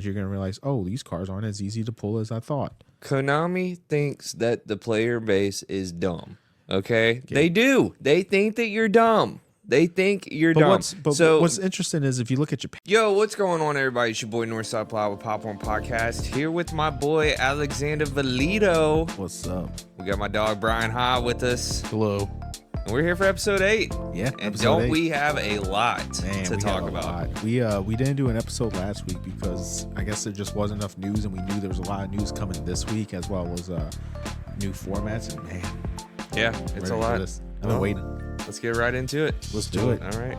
you're going to realize, oh, these cards aren't as easy to pull as I thought. Konami thinks that the player base is dumb. Okay? They do. They think that you're dumb. They think you're dumb. What's interesting is if you look at Japan. Yo, what's going on, everybody? It's your boy North Side Ploud with Pop.1 Podcast. Here with my boy Alexander Valito. What's up? We got my dog Bryan Ha with us. Hello. And we're here for episode 8. Yeah. And don't we have a lot to talk about? We didn't do an episode last week because I guess there just wasn't enough news, and we knew there was a lot of news coming this week as well as new formats. And man, yeah, it's a lot. I've been waiting. Let's get right into it. Let's do it. All right.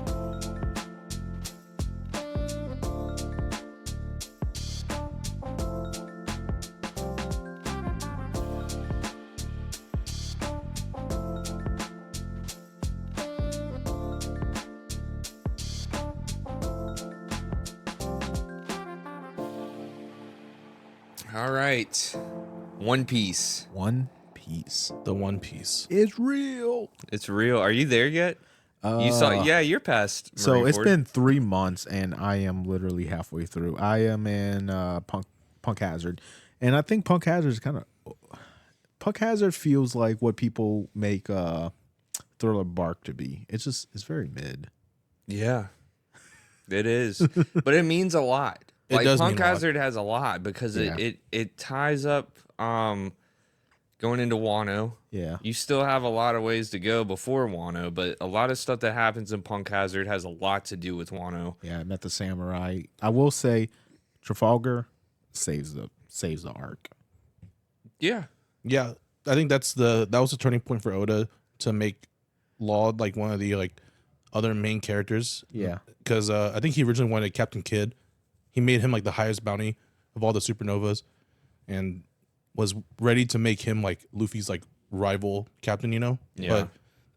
All right. One Piece. The One Piece. It's real. It's real. Are you there yet? You saw? Yeah, you're past. So it's been 3 months, and I am literally halfway through. I am in Punk Hazard, and I think Punk Hazard is Punk Hazard feels like what people make Thriller Bark to be. It's very mid. Yeah, it is, but it means a lot. Like Punk Hazard has a lot because it ties up going into Wano. Yeah. You still have a lot of ways to go before Wano, but a lot of stuff that happens in Punk Hazard has a lot to do with Wano. Yeah, I met the samurai. I will say Trafalgar saves the arc. Yeah. Yeah, I think that was a turning point for Oda to make Law like one of the other main characters. Yeah. Because I think he originally wanted Captain Kidd. He made him like the highest bounty of all the supernovas, and was ready to make him like Luffy's like rival captain, Yeah. But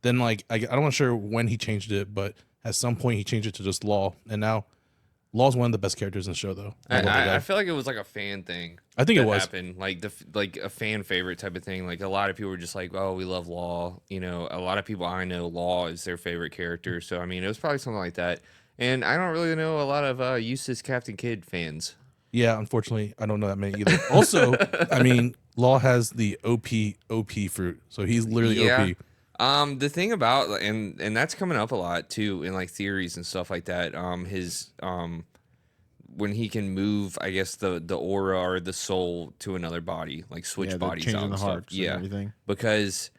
then I don't want to sure when he changed it, but at some point he changed it to just Law, and now Law's one of the best characters in the show, though. I feel like it was like a fan thing. I think it was happened like a fan favorite type of thing. Like a lot of people were just like, "Oh, we love Law." A lot of people I know, Law is their favorite character. So I mean, it was probably something like that. And I don't really know a lot of Eustace Captain Kidd fans. Yeah, unfortunately, I don't know that many either. Also, I mean, Law has the OP fruit, so he's literally OP. The thing about and that's coming up a lot too in like theories and stuff like that. His when he can move, I guess the aura or the soul to another body, like switch bodies out and stuff. And everything. Because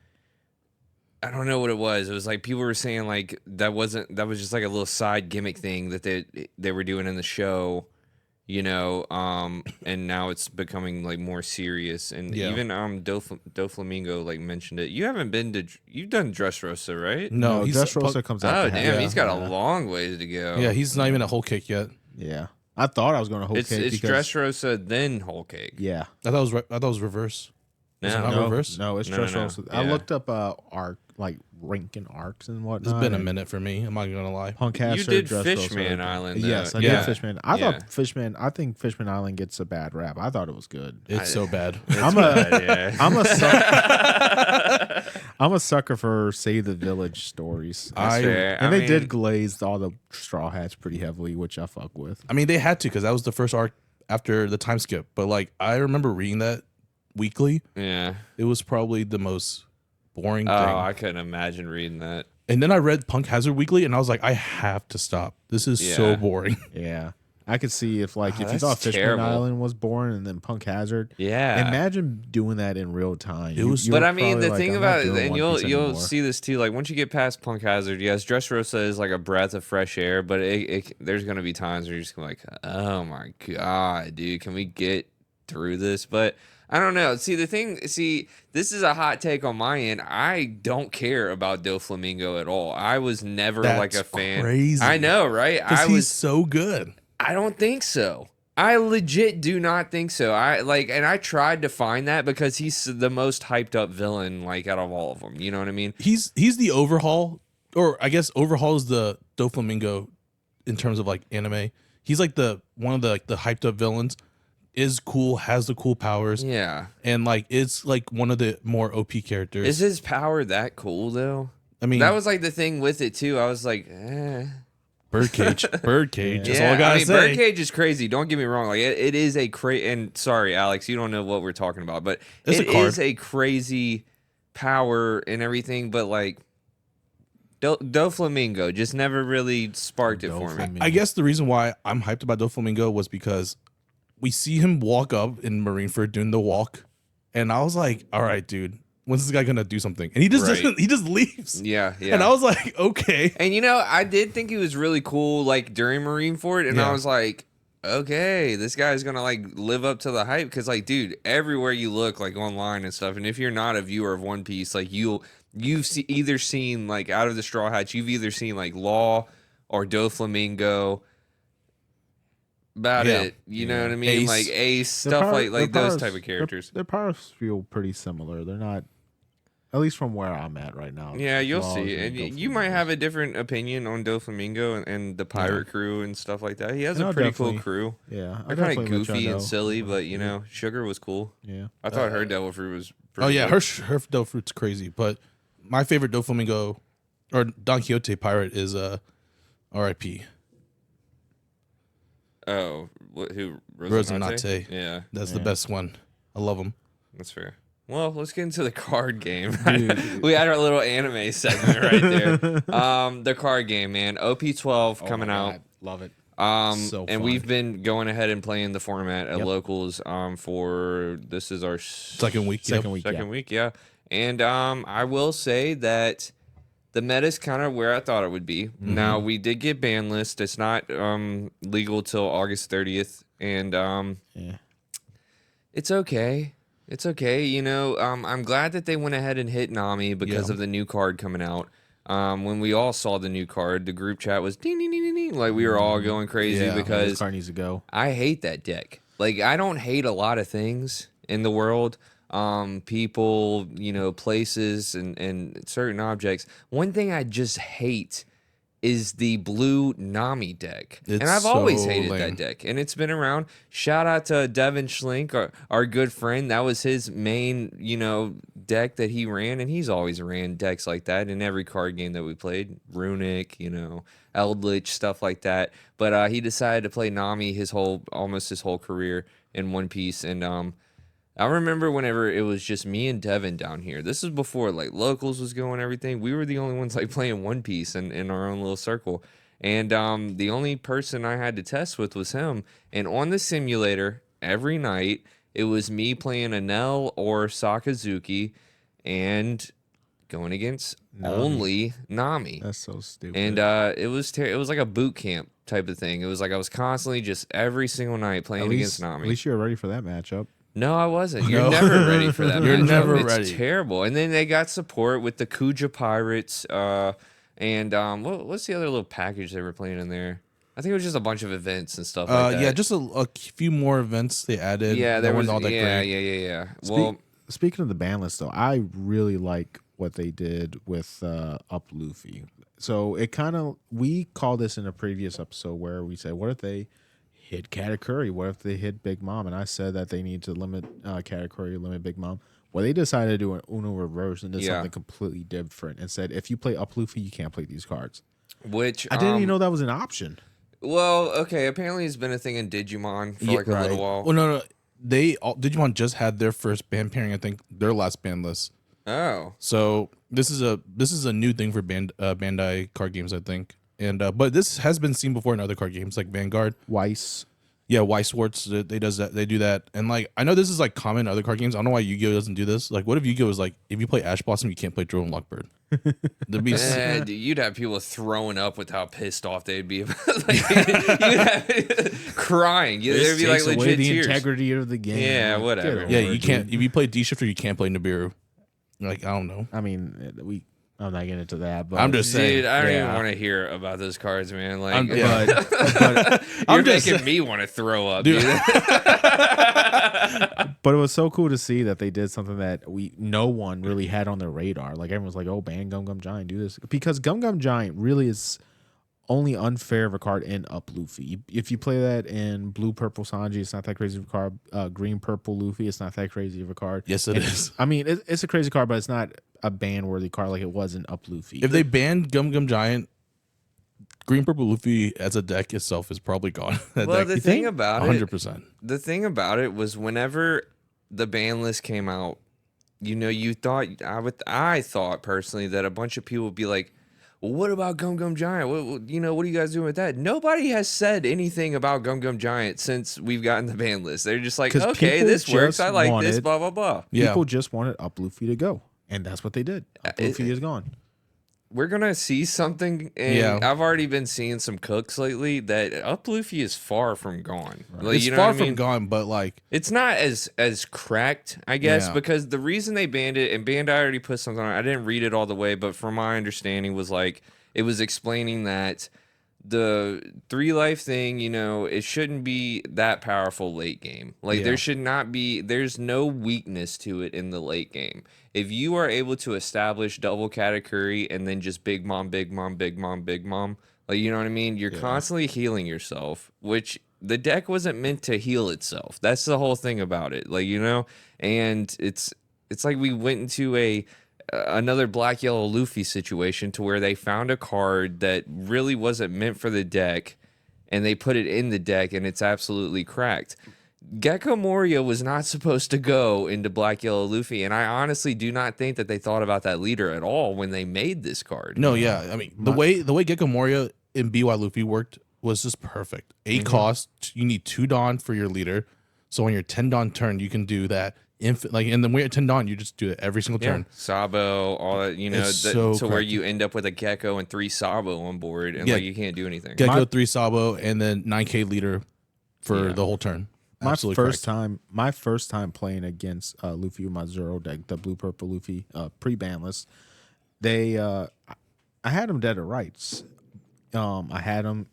I don't know what it was. It was like people were saying like that was just like a little side gimmick thing that they were doing in the show. And now it's becoming like more serious, and even Doflamingo like mentioned it. You've done Dressrosa, right? No, Dressrosa comes out. Oh damn, he's got a long ways to go. Yeah, he's not even a whole cake yet. Yeah, I thought I was going to whole cake. It's Dressrosa then whole cake. Yeah, I thought it was reverse. No, reverse. No, it's Dressrosa. Yeah. I looked up arc rank and arcs and whatnot. It's been a minute for me. I'm not gonna lie. Punk Hazard, you did Fishman Island. Though. Yes, I did Fishman. I thought Fishman. I think Fishman Island gets a bad rap. I thought it was good. It's so bad. I'm a sucker for Save the Village stories. They did glaze all the Straw Hats pretty heavily, which I fuck with. I mean, they had to because that was the first arc after the time skip. But I remember reading that weekly. Yeah, it was probably the most boring thing. I couldn't imagine reading that. And then I read Punk Hazard Weekly, and I was like, I have to stop. This is so boring. Yeah. I could see if you thought Fishman Island was boring and then Punk Hazard. Yeah. Imagine doing that in real time. But I mean, the thing about it, and you'll see this too, like once you get past Punk Hazard, yes, Dressrosa is like a breath of fresh air, but there's going to be times where you're just like, oh my God, dude, can we get through this? But I don't know. See, this is a hot take on my end. I don't care about Doflamingo at all. I was never like a fan. Crazy. I know, right? He's so good. I don't think so. I legit do not think so. And I tried to find that because he's the most hyped up villain out of all of them. You know what I mean? He's the overhaul, or I guess overhaul is the Doflamingo in terms of anime. He's like one of the hyped up villains. Is cool, has the cool powers. Yeah. And it's one of the more OP characters. Is his power that cool though? I mean, that was the thing with it too. I was like, Birdcage. Birdcage. That's Yeah, all I gotta say. Birdcage is crazy. Don't get me wrong. Like it is a crazy. And sorry, Alex, you don't know what we're talking about, but it is a crazy power and everything. But like, Doflamingo just never really sparked it for me. I guess the reason why I'm hyped about Doflamingo was because we see him walk up in Marineford doing the walk, and I was like, all right, dude. When's this guy gonna do something? And he just doesn't. He just leaves. Yeah. And I was like, okay. And I did think he was really cool, like during Marineford, and I was like, okay, this guy's gonna like live up to the hype, because like, dude, everywhere you look, like online and stuff, and if you're not a viewer of One Piece, like you've either seen like out of the Straw Hats, you've either seen like Law or Doflamingo. About it, you know what I mean? Ace. Like Ace, stuff like those type of characters. Their powers feel pretty similar. They're not, at least from where I'm at right now. Yeah, you'll see. And you might have a different opinion on Doflamingo and the pirate crew and stuff like that. He has a pretty cool crew. Yeah. They're kind of goofy and silly, but, Sugar was cool. Yeah. I thought her Devil Fruit was pretty cool. Her Devil Fruit's crazy. But my favorite Doflamingo, or Don Quixote pirate, is R.I.P. Oh, who? Rosinante. Yeah. That's the best one. I love him. That's fair. Well, let's get into the card game. We had our little anime segment right there. The card game, man. OP12 coming out. Love it. So and we've been going ahead and playing the format at locals for this is our second week. Second week, yeah. And I will say that the meta's kind of where I thought it would be. Mm-hmm. Now, we did get ban list. It's not legal till August 30th. And it's okay. It's okay. I'm glad that they went ahead and hit Nami because of the new card coming out. When we all saw the new card, the group chat was ding, ding, ding, ding, ding. Like, we were all going crazy because this card needs to go. I hate that deck. Like, I don't hate a lot of things in the world. People, places and certain objects. One thing I just hate is the blue Nami deck. And I've always hated that deck. And it's been around. Shout out to Devin Schlink, our good friend. That was his main, deck that he ran. And he's always ran decks like that in every card game that we played. Runic, Eldritch, stuff like that. But he decided to play Nami almost his whole career in One Piece. And I remember whenever it was just me and Devin down here. This is before like locals was going, everything. We were the only ones like playing One Piece in our own little circle. And the only person I had to test with was him. And on the simulator every night, it was me playing Enel or Sakazuki and going against only Nami. That's so stupid. And it was like a boot camp type of thing. It was like I was constantly just every single night playing against Nami. At least you're ready for that matchup. No, I wasn't. You're never ready for that. You're never ready. It's terrible. And then they got support with the Kuja Pirates. And what's the other little package they were playing in there? I think it was just a bunch of events and stuff like that. Yeah, just a few more events they added. Yeah, there was all that great. Yeah. Well, speaking of the ban list, though, I really like what they did with Up Luffy. So it we called this in a previous episode where we said, what if they hit Katakuri? What if they hit Big Mom? And I said that they need to limit Katakuri, limit Big Mom. Well, they decided to do an Uno reverse and did something completely different and said, if you play Up Luffy, you can't play these cards. Which I didn't even know that was an option. Well, okay. Apparently, it's been a thing in Digimon for a little while. Well, no. Digimon just had their first ban pairing. I think their last ban list. Oh, so this is a new thing for Bandai card games, I think. And but this has been seen before in other card games like Vanguard, Weiss. Yeah, Weiss Schwartz, they do that. And like I know this is like common in other card games. I don't know why YuGiOh doesn't do this. Like, what if YuGiOh was like, if you play Ash Blossom, you can't play Drone Lockbird? There'd be you'd have people throwing up with how pissed off they'd be. Like, you'd have crying. There'd be like legit away the tears. Integrity of the game. Yeah, whatever. Yeah, you can't. If you play D Shifter, you can't play Nibiru. Like, I don't know. I mean, I'm not getting into that, but I'm just saying. Dude, I don't even want to hear about those cards, man. Like, but you're making me want to throw up, dude. But it was so cool to see that they did something that no one really had on their radar. Like everyone's like, "Oh, ban Gum Gum Giant, do this," because Gum Gum Giant really is only unfair of a card in Up Luffy. If you play that in Blue Purple Sanji, it's not that crazy of a card. Green Purple Luffy, it's not that crazy of a card. Yes, it is. I mean, it's a crazy card, but it's not a ban worthy card like it was in Up Luffy. If they banned Gum Gum Giant, Green Purple Luffy as a deck itself is probably gone. Well, the thing about 100%. The thing about it was whenever the ban list came out, you thought I thought personally that a bunch of people would be like, well, what about Gum Gum Giant? What are you guys doing with that? Nobody has said anything about Gum Gum Giant since we've gotten the ban list. They're just like, okay, this works. I like this, blah, blah, blah. People just wanted Up Luffy to go, and that's what they did. Up Luffy is gone. We're going to see something, and I've already been seeing some cooks lately that Up Luffy is far from gone. Right. Like, it's far from gone, but like... It's not as cracked, I guess, because the reason they banned it, and Bandai already put something on it, I didn't read it all the way, but from my understanding was like, it was explaining that the 3-life thing, it shouldn't be that powerful late game. Like, there's no weakness to it in the late game. If you are able to establish double Katakuri and then just Big Mom, Big Mom, Big Mom, Big Mom, like, you know what I mean? You're constantly healing yourself, which the deck wasn't meant to heal itself. That's the whole thing about it. Like, and it's like we went into another Black Yellow Luffy situation to where they found a card that really wasn't meant for the deck and they put it in the deck and it's absolutely cracked. Gecko Moria was not supposed to go into Black Yellow Luffy, and I honestly do not think that they thought about that leader at all when they made this card. No, yeah. I mean, the way Gecko Moria in BY Luffy worked was just perfect. 8 cost, you need 2 Dawn for your leader. So on your 10 Dawn turn, you can do that. And then when you're at 10 Dawn, you just do it every single turn. Sabo, all that, where you end up with a Gecko and 3 Sabo on board, and you can't do anything. Gecko, 3 Sabo, and then 9K leader for the whole turn. My first time playing against Luffy with my Zoro deck, the Blue Purple Luffy pre-ban list, I had him dead to rights. I had him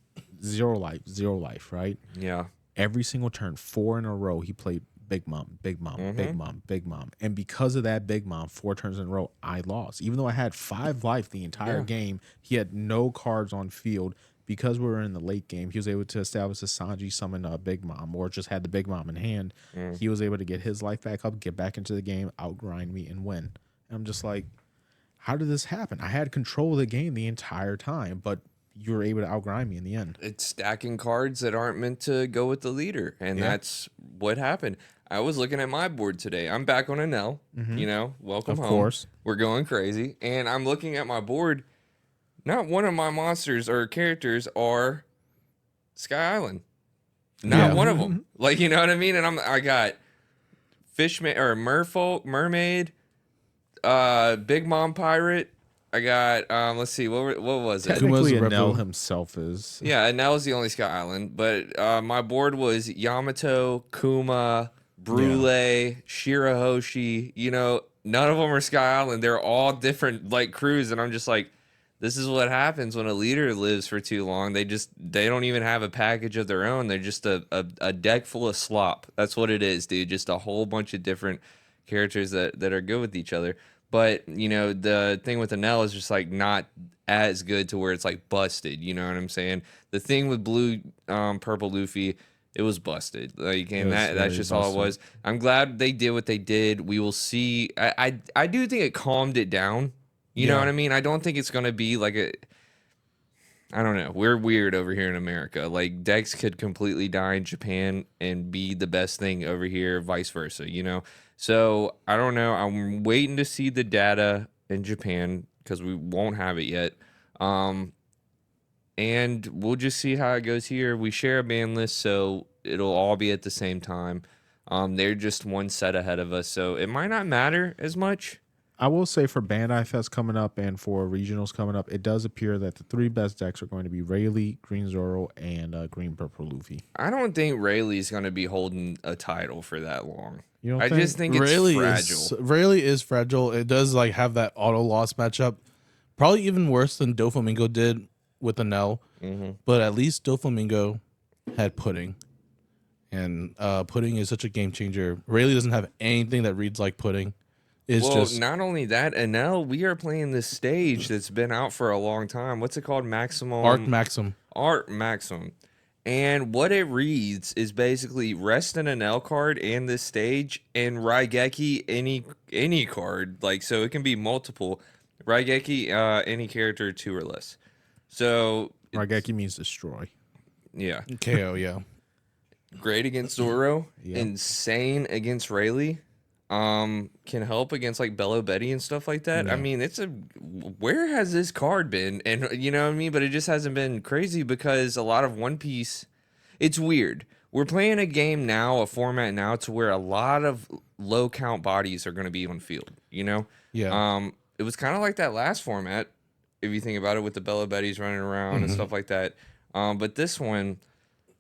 0 life, right? Yeah. Every single turn, 4 in a row, he played Big Mom, Big Mom, Big Mom, Big Mom. And because of that Big Mom, 4 turns in a row, I lost. Even though I had 5 life the entire game, he had no cards on field. Because we were in the late game, he was able to establish a Sanji summon a Big Mom, or just had the Big Mom in hand. He was able to get his life back up, get back into the game, outgrind me, and win. And I'm just like, how did this happen? I had control of the game the entire time, but you were able to outgrind me in the end. It's stacking cards that aren't meant to go with the leader, and that's what happened. I was looking at my board today. I'm back on Enel, welcome home. Of course. We're going crazy. And I'm looking at my board. Not one of my monsters or characters are Sky Island. Not one of them. Like, you know what I mean? And I got Fishman or Merfolk, Mermaid, Big Mom Pirate. I got let's see, what was it? Technically, Enel himself is. Yeah, Enel is the only Sky Island, but my board was Yamato, Kuma, Brule, Shirahoshi. None of them are Sky Island. They're all different like crews, and I'm just like, this is what happens when a leader lives for too long. They don't even have a package of their own. They're just a deck full of slop. That's what it is, dude. Just a whole bunch of different characters that are good with each other. But, the thing with Enel is just like not as good to where it's like busted. You know what I'm saying? The thing with Blue Purple Luffy, it was busted. That's just all it was. I'm glad they did what they did. We will see. I do think it calmed it down. You know what I mean? I don't think it's going to be like I don't know. We're weird over here in America. Like, decks could completely die in Japan and be the best thing over here, vice versa, So, I don't know. I'm waiting to see the data in Japan because we won't have it yet. And we'll just see how it goes here. We share a ban list, so it'll all be at the same time. They're just one set ahead of us, so it might not matter as much. I will say for Bandai Fest coming up and for regionals coming up, it does appear that the 3 best decks are going to be Rayleigh, Green Zoro, and Green Purple Luffy. I don't think Rayleigh's going to be holding a title for that long. I just think it's fragile. Rayleigh is fragile. It does have that auto loss matchup. Probably even worse than Doflamingo did with Enel. But at least Doflamingo had Pudding. And Pudding is such a game changer. Rayleigh doesn't have anything that reads like Pudding. Not only that, Enel, we are playing this stage that's been out for a long time. What's it called? Art Maximum. And what it reads is basically rest an Enel card and this stage, and Raigeki any card. So it can be multiple. Raigeki any character 2 or less. So Raigeki means destroy. Yeah. KO, yeah. Great against Zoro. Yeah. Insane against Rayleigh. Can help against like Bello Betty and stuff like that. Yeah. I mean, where has this card been? And you know what I mean? But it just hasn't been crazy because a lot of One Piece, it's weird. We're playing a game now, a format now to where a lot of low count bodies are going to be on field, you know? Yeah. It was kind of like that last format, if you think about it, with the Bello Betties running around and stuff like that. But this one,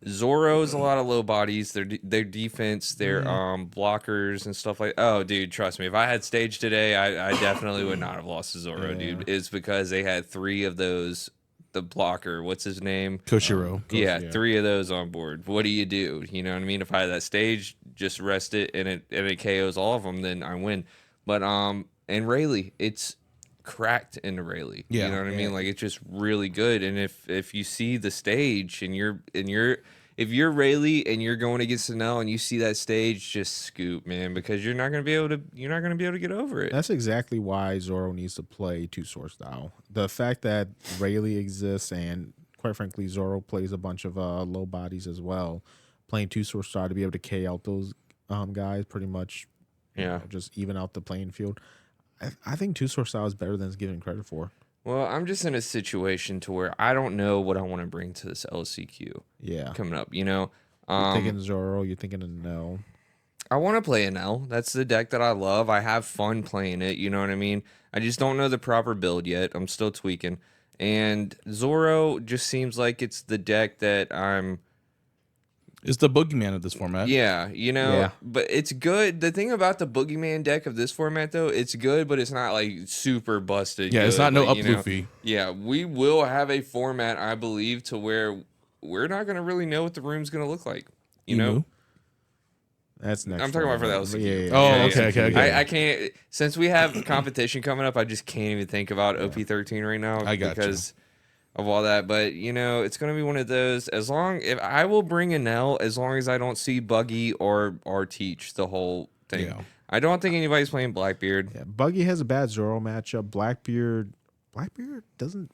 Zoro's a lot of low bodies. Their defense, their blockers and stuff like. Oh, dude, trust me. If I had stage today, I definitely would not have lost to Zoro, dude. It's because they had 3 of those. The blocker, what's his name? Koshiro. Yeah, 3 of those on board. What do? You know what I mean? If I had that stage, just rest it and it KOs all of them, then I win. But and Rayleigh, it's cracked into Rayleigh. Yeah. You know what I mean? Like it's just really good. And if you see the stage and if you're Rayleigh and you're going against Enel and you see that stage, just scoop, man, because you're not gonna be able to get over it. That's exactly why Zoro needs to play 2-sword style. The fact that Rayleigh exists and quite frankly Zoro plays a bunch of low bodies as well, playing 2-sword style to be able to K out those guys pretty much, you know, just even out the playing field. I think 2-sword style is better than it's given credit for. Well, I'm just in a situation to where I don't know what I want to bring to this LCQ. Yeah, coming up, you know. You're thinking Zoro, you're thinking Enel. I want to play Enel. That's the deck that I love. I have fun playing it. You know what I mean? I just don't know the proper build yet. I'm still tweaking. And Zoro just seems like it's the deck that I'm. It's the boogeyman of this format. Yeah, you know, Yeah. but it's good. The thing about the boogeyman deck of this format, though, it's good, but it's not like super busted. Yeah, good. it's not no like, up you know, Luffy. Yeah, we will have a format, I believe, to where we're not going to really know what the room's going to look like. You know? That's next. I'm talking about for the LCQ. Oh, okay. I can't, since we have competition coming up, I just can't even think about OP13 right now because of all that. But, you know, it's going to be one of those, if I will bring Enel as long as I don't see Buggy or Teach the whole thing. Yeah. I don't think anybody's playing Blackbeard. Yeah, Buggy has a bad Zoro matchup. Blackbeard doesn't,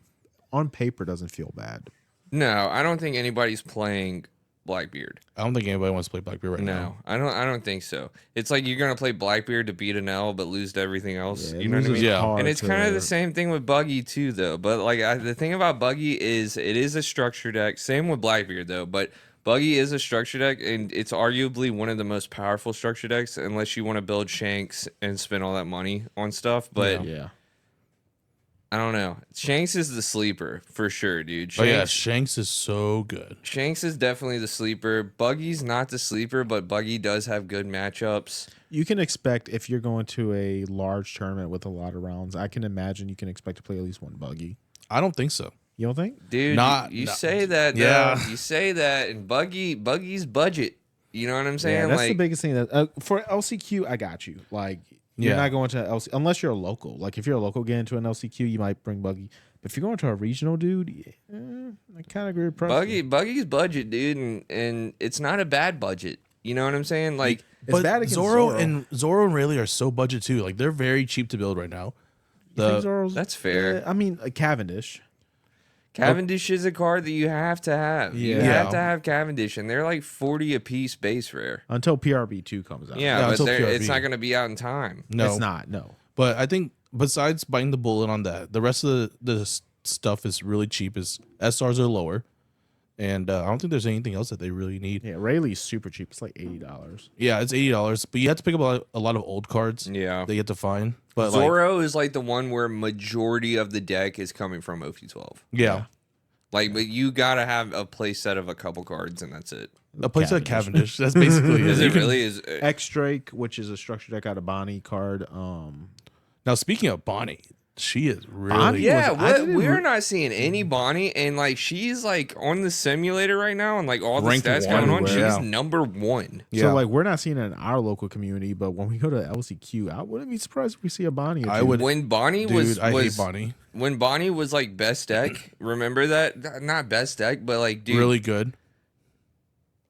on paper, doesn't feel bad. No, I don't think anybody's playing Blackbeard. I don't think anybody wants to play Blackbeard right now. No, I don't think so. It's like you're gonna play Blackbeard to beat Enel, but lose to everything else. Yeah, you know what I mean? Yeah. And it's kind of the same thing with Buggy too, though. But like the thing about Buggy is it is a structure deck. Same with Blackbeard though, but Buggy is a structure deck, and it's arguably one of the most powerful structure decks, unless you want to build Shanks and spend all that money on stuff. But Yeah. I don't know. Shanks is the sleeper for sure, dude. Oh yeah, Shanks is so good. Shanks is definitely the sleeper. Buggy's not the sleeper, but Buggy does have good matchups. You can expect, if you're going to a large tournament with a lot of rounds, I can imagine you can expect to play at least one Buggy. I don't think so. You don't think? Dude, you say that, Yeah. you say that, and Buggy's budget. You know what I'm saying? Yeah, that's like, the biggest thing. That for LCQ, I got you. Like, you're not going to LCQ unless you're a local. Like, if you're a local getting into an LCQ, you might bring Buggy. But if you're going to a regional, dude, I kind of agree with Preston. Buggy's budget, dude, and it's not a bad budget. You know what I'm saying? Like, It's bad against Zoro and Rayleigh are so budget too. Like they're very cheap to build right now. You think Zoro's- that's fair. I mean, Cavendish. Cavendish is a card that you have to have. You Yeah. have to have Cavendish, and they're like 40 a piece base rare. Until PRB2 comes out. Yeah, but until it's PRB. not going to be out in time. No, It's not, no. But I think besides biting the bullet on that, the rest of the stuff is really cheap. Is SRs are lower, and I don't think there's anything else that they really need. Yeah, Rayleigh's super cheap. It's like $80. Yeah, it's $80, but you have to pick up a lot of old cards. Yeah. that you have to find. But Zoro is like the one where majority of the deck is coming from OP12. yeah. Like, but you gotta have a play set of a couple cards, and that's it. A place like Cavendish. That's basically Is it. it really? Is X Drake, which is a structure deck out of Bonnie card. Now speaking of Bonnie, she is really Bonnie? yeah, I didn't we're not seeing any Bonnie, and like she's like on the simulator right now, and like all the Ranked stats one going on, she's everywhere. number 1. Yeah. So, like, we're not seeing it in our local community, but when we go to LCQ, I wouldn't be surprised if we see a Bonnie. Or I two. would- When Bonnie Dude, I hate Bonnie. When Bonnie was like best deck, remember that? Not best deck, but like dude, Really good.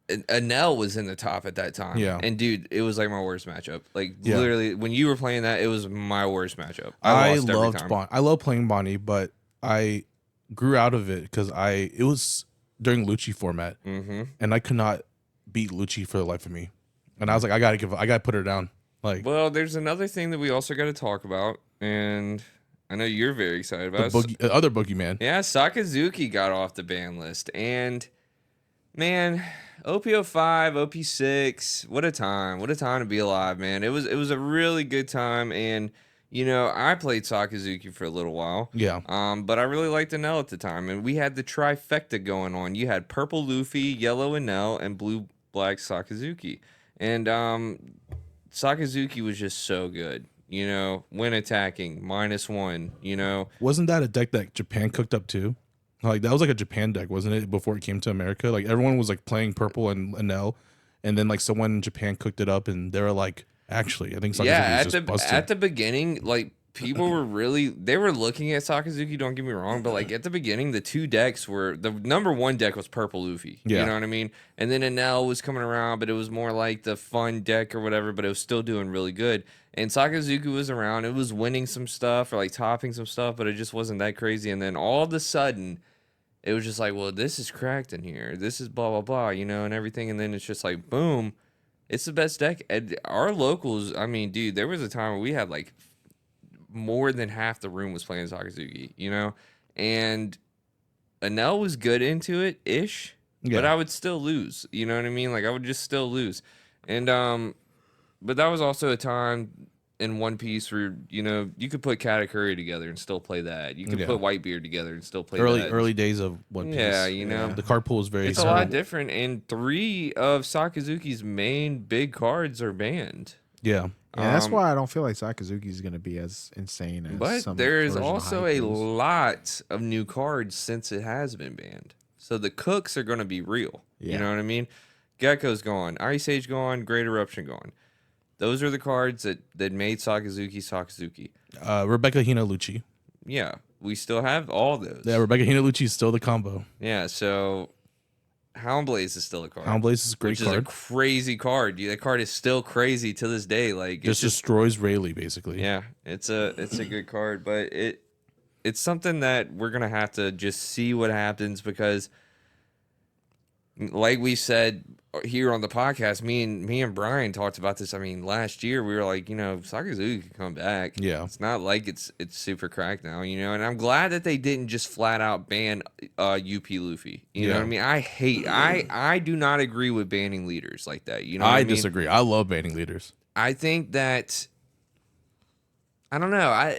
Enel was in the top at that time. Yeah. And dude, it was like my worst matchup. Like Yeah. literally, when you were playing that, it was my worst matchup. I lost every loved time. Bonnie. I love playing Bonnie, but I grew out of it because it was during Lucci format, and I could not beat Lucci for the life of me. And I was like, I gotta put her down. Like, well, there's another thing that we also got to talk about, and I know you're very excited about the other boogeyman. Yeah, Sakazuki got off the ban list, and man, OP05, OP6, what a time to be alive, man. It was a really good time, and you know, I played Sakazuki for a little while. Yeah. But I really liked Enel at the time, and we had the trifecta going on. You had purple Luffy, yellow Enel, and blue black Sakazuki. And Sakazuki was just so good. You know, when attacking, -1, you know. Wasn't that a deck that Japan cooked up too? Like, that was like a Japan deck, wasn't it, before it came to America? Like, everyone was like playing purple and Enel, and then like someone in Japan cooked it up, and they were like, actually, I think Sakazuki is just busted. At the beginning, like, people were they were looking at Sakazuki, don't get me wrong, but like at the beginning, the two decks were, the number one deck was purple Luffy. Yeah. You know what I mean? And then Enel was coming around, but it was more like the fun deck or whatever, but it was still doing really good. And Sakazuki was around, it was winning some stuff or like topping some stuff, but it just wasn't that crazy. And then all of a sudden, it was just like, well, this is cracked in here. This is blah, blah, blah, you know, and everything. And then it's just like, boom, it's the best deck. And our locals, I mean, dude, there was a time where we had like more than half the room was playing Sakazuki, you know? And Enel was good into it ish, but I would still lose. You know what I mean? Like, I would just still lose. And but that was also a time in One Piece where, you know, you could put Katakuri together and still play that. You could put Whitebeard together and still play that. Early days of One Piece. Yeah, you know. The card pool is very It's a lot different, and 3 of Sakazuki's main big cards are banned. Yeah. Yeah, that's why I don't feel like Sakazuki is going to be as insane as but some there is version of also a Haikyuu's. lot of new cards since it has been banned. So the cooks are going to be real. Yeah. You know what I mean? Gecko's gone. Ice Age gone. Great Eruption gone. Those are the cards that made Sakazuki. Rebecca Hina Lucci. Yeah, we still have all those. Yeah, Rebecca Hina Lucci is still the combo. Yeah, so Houndblaze is still a card. Houndblaze is a great card. Which is a crazy card. That card is still crazy to this day. Like, Just destroys Rayleigh, basically. Yeah, it's a good card, but it's something that we're gonna have to just see what happens, because, like we said here on the podcast, me and Brian talked about this. I mean, last year we were like, you know, Sakazuki could come back. Yeah, it's not like it's super cracked now, you know. And I'm glad that they didn't just flat out ban UP Luffy. You know what I mean? I do not agree with banning leaders like that. You know, what I mean? Disagree. I love banning leaders. I think that, I don't know.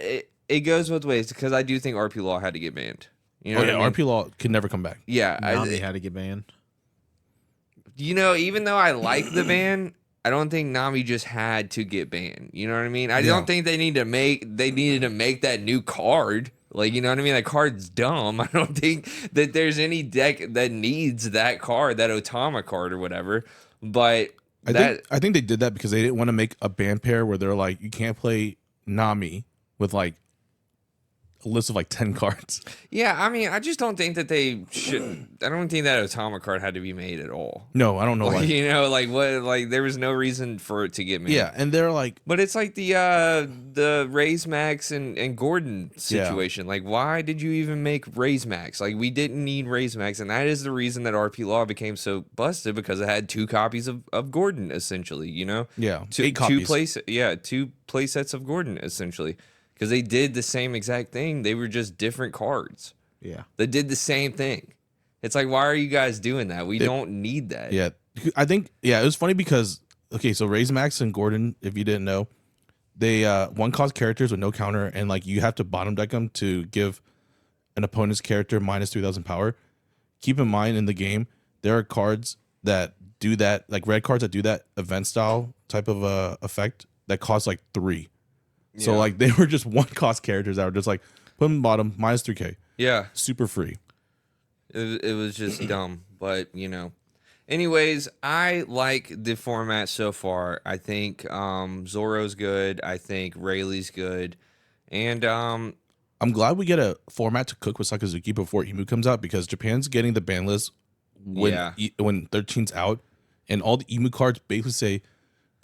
It goes both ways, because I do think RP Law had to get banned. You know, RP Law can never come back. Yeah, Nami had to get banned. You know, even though I like the ban, I don't think Nami just had to get banned. You know what I mean? I don't think they needed to make that new card. Like, you know what I mean? That card's dumb. I don't think that there's any deck that needs that card, that Otama card or whatever. But I think they did that because they didn't want to make a ban pair where they're like, you can't play Nami with like a list of like 10 cards. Yeah, I mean, I just don't think that they should. I don't think that Otama card had to be made at all. No, I don't know why. You know, like what? Like there was no reason for it to get made. Yeah, and they're like, but it's like the Raise Max and Gordon situation. Like, why did you even make Raise Max? Like, we didn't need Raise Max, and that is the reason that RP Law became so busted, because it had 2 copies of Gordon essentially. You know, 8 copies. 2 play sets of Gordon essentially. Because they did the same exact thing. They were just different cards. Yeah. They did the same thing. It's like, why are you guys doing that? We don't need that. Yeah. I think, it was funny because, okay, so Raise Max and Gordon, if you didn't know, they one cost characters with no counter, and like you have to bottom deck them to give an opponent's character minus 3,000 power. Keep in mind, in the game, there are cards that do that, like red cards that do that event style type of effect that cost like 3. So like they were just 1 cost characters that were just like put them bottom minus 3K. Yeah, super free. It was just dumb, but you know. Anyways, I like the format so far. I think Zoro's good. I think Rayleigh's good, and I'm glad we get a format to cook with Sakazuki before Emu comes out, because Japan's getting the ban list when 13's out, and all the Emu cards basically say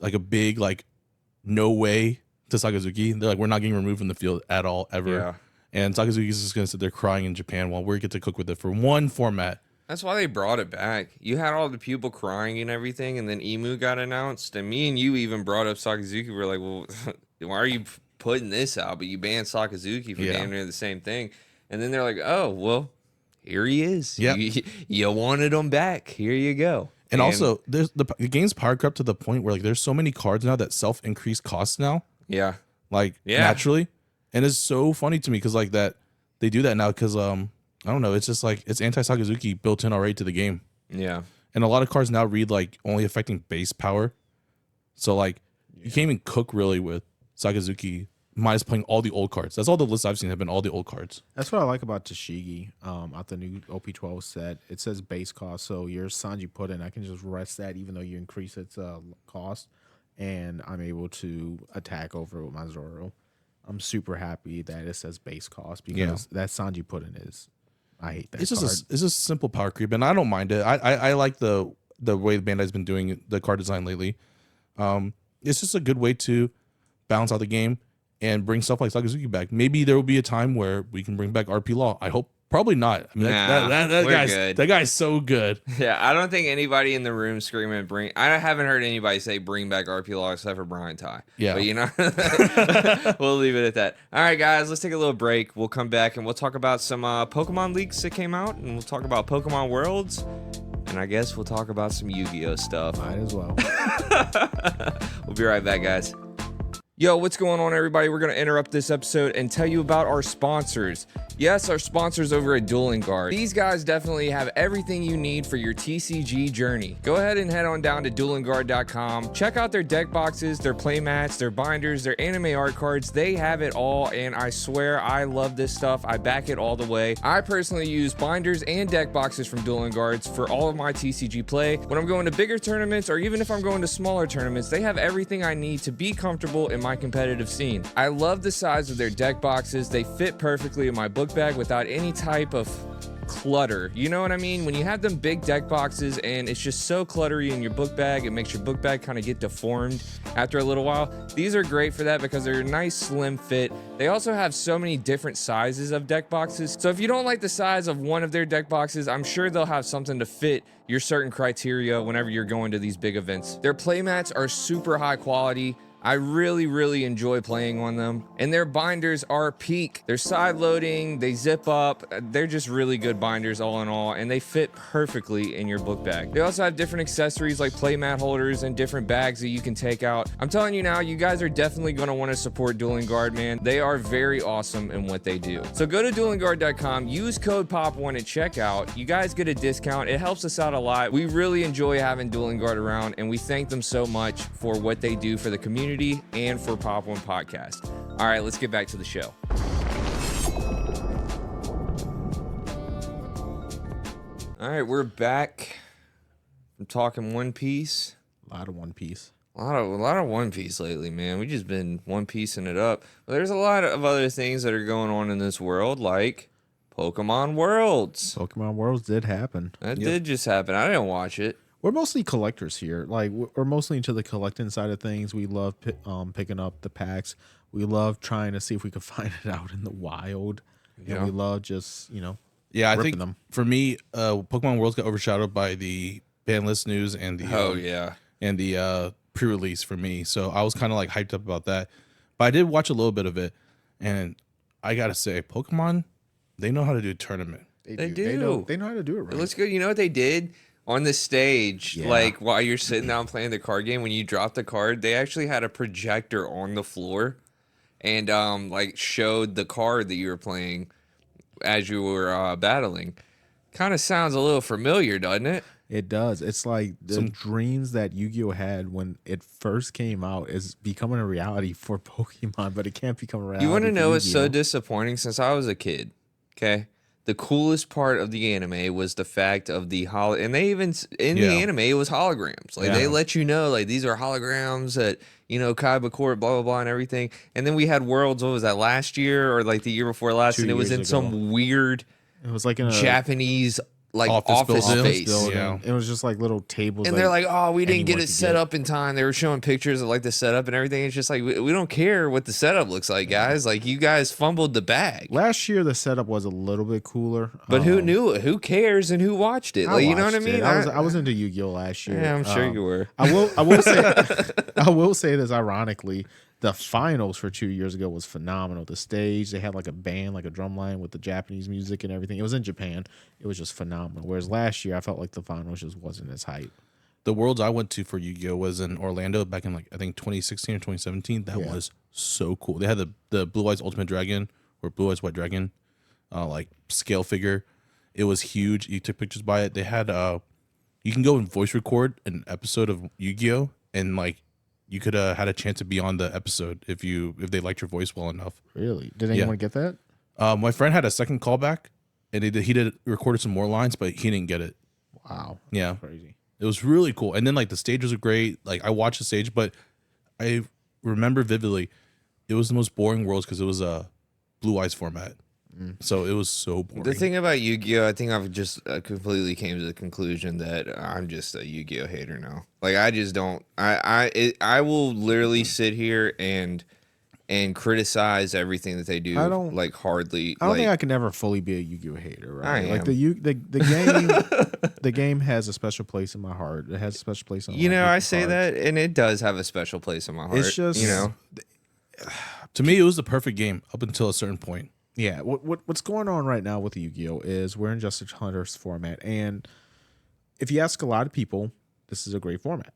like a big like no way to Sakazuki. They're like, we're not getting removed from the field at all ever. And Sakazuki's just gonna sit there crying in Japan while we get to cook with it for one format. That's why they brought it back. You had all the people crying and everything, and then Emu got announced, and me and you even brought up Sakazuki. We're like, well, why are you putting this out? But you banned Sakazuki for damn near the same thing. And then they're like, oh, well, here he is. Yep. You wanted him back. Here you go. And also, there's the game's power crept to the point where like there's so many cards now that self-increase costs now. Yeah. Naturally. And it's so funny to me because like that they do that now because I don't know. It's just like it's anti-Sakazuki built in already to the game. Yeah. And a lot of cards now read like only affecting base power. So like you can't even cook really with Sakazuki minus playing all the old cards. That's all the lists I've seen have been all the old cards. That's what I like about Tashigi. Out the new OP12 set, it says base cost. So your Sanji Puddin, I can just rest that even though you increase its cost, and I'm able to attack over with my Zoro. I'm super happy that it says base cost because that Sanji Puddin is. I hate that. It's just a simple power creep, and I don't mind it. I like the way Bandai's been doing the card design lately. It's just a good way to balance out the game and bring stuff like Sakazuki back. Maybe there will be a time where we can bring back RP Law. I hope. Probably not. I mean, that guy's so good. Yeah, I don't think anybody in the room screaming bring. I haven't heard anybody say bring back RP Law except for Bryan Ha. Yeah, but you know, we'll leave it at that. All right, guys, let's take a little break. We'll come back and we'll talk about some Pokemon leaks that came out, and we'll talk about Pokemon Worlds, and I guess we'll talk about some Yu-Gi-Oh stuff. Might as well. We'll be right back, guys. Yo, what's going on, everybody? We're going to interrupt this episode and tell you about our sponsors. Yes, our sponsors over at Dueling Guard. These guys definitely have everything you need for your TCG journey. Go ahead and head on down to duelingguard.com. Check out their deck boxes, their playmats, their binders, their anime art cards. They have it all, and I swear I love this stuff. I back it all the way. I personally use binders and deck boxes from Dueling Guards for all of my TCG play. When I'm going to bigger tournaments, or even if I'm going to smaller tournaments, they have everything I need to be comfortable in my competitive scene. I love the size of their deck boxes. They fit perfectly in my book bag without any type of clutter. You know what I mean? When you have them big deck boxes and it's just so cluttery in your book bag, it makes your book bag kind of get deformed after a little while. These are great for that because they're a nice slim fit. They also have so many different sizes of deck boxes. So if you don't like the size of one of their deck boxes, I'm sure they'll have something to fit your certain criteria whenever you're going to these big events. Their playmats are super high quality. I really enjoy playing on them, and their binders are peak. They're side loading, they zip up, they're just really good binders all in all, and they fit perfectly in your book bag. They also have different accessories like playmat holders and different bags that you can take out. I'm telling you now, you guys are definitely going to want to support Dueling Guard, man. They are very awesome in what they do. So go to duelingguard.com, use code Pop.1 at checkout. You guys get a discount. It helps us out a lot. We really enjoy having Dueling Guard around, and we thank them so much for what they do for the community and for Pop.1 podcast. All right, let's get back to the show. All right, we're back. I'm talking One Piece. A lot of One Piece. A lot of One Piece lately, man. We just been One Piecing it up. But there's a lot of other things that are going on in this world, like Pokémon Worlds. Pokémon Worlds did happen. That did just happen. I didn't watch it. We're mostly collectors here. Like, we're mostly into the collecting side of things. We love picking up the packs. We love trying to see if we can find it out in the wild. Yeah. And we love just, yeah, I think them. For me, Pokemon Worlds got overshadowed by the ban list news and the pre-release for me. So I was kind of like hyped up about that. But I did watch a little bit of it, and I gotta say, Pokemon, they know how to do a tournament. They do. They know how to do it right. It looks good. You know what they did? On the stage, like while you're sitting down playing the card game, when you drop the card, they actually had a projector on the floor and like showed the card that you were playing as you were battling. Kind of sounds a little familiar, doesn't it? It does. It's like the dreams that Yu-Gi-Oh had when it first came out is becoming a reality for Pokemon, but it can't become a reality. You want to know what's so disappointing? Since I was a kid, okay? The coolest part of the anime was the fact of the and they even in the anime it was holograms. Like they let you know like these are holograms at Kaiba Court, blah blah blah, and everything. And then we had Worlds. What was that, last year or like the year before last? And it was in some weird. It was like in a Japanese like office space. Yeah. It was just like little tables. And they're like, oh, we didn't get it set up in time. They were showing pictures of like the setup and everything. It's just like, we don't care what the setup looks like, guys. Like, you guys fumbled the bag. Last year, the setup was a little bit cooler. But who knew it? Who cares and who watched it? Like, you know what I mean? I was into Yu-Gi-Oh last year. Yeah, I'm sure you were. I will say this ironically. The finals for 2 years ago was phenomenal. The stage, they had like a band, like a drum line with the Japanese music and everything. It was in Japan. It was just phenomenal. Whereas last year, I felt like the finals just wasn't as hype. The Worlds I went to for Yu-Gi-Oh was in Orlando back in like I think 2016 or 2017. That was so cool. They had the Blue Eyes Ultimate Dragon or Blue Eyes White Dragon, like scale figure. It was huge. You took pictures by it. They had you can go and voice record an episode of Yu-Gi-Oh and like. You could have had a chance to be on the episode if they liked your voice well enough. Really? Did anyone get that? My friend had a second callback, and he recorded some more lines, but he didn't get it. Wow. Yeah. That's crazy. It was really cool. And then like the stages are great. Like I watched the stage, but I remember vividly, it was the most boring Worlds because it was a Blue Eyes format. So it was so boring. The thing about Yu-Gi-Oh, I think I've just completely came to the conclusion that I'm just a Yu-Gi-Oh hater now. Like I just don't. I will literally sit here and criticize everything that they do. I don't like hardly. I don't think I can ever fully be a Yu-Gi-Oh hater. Right? I am. Like the game. The game has a special place in my heart. It has a special place in my heart. I say that, and it does have a special place in my heart. It's just to me, it was the perfect game up until a certain point. Yeah, what's going on right now with the Yu-Gi-Oh is we're in Justice Hunters format, and if you ask a lot of people, this is a great format.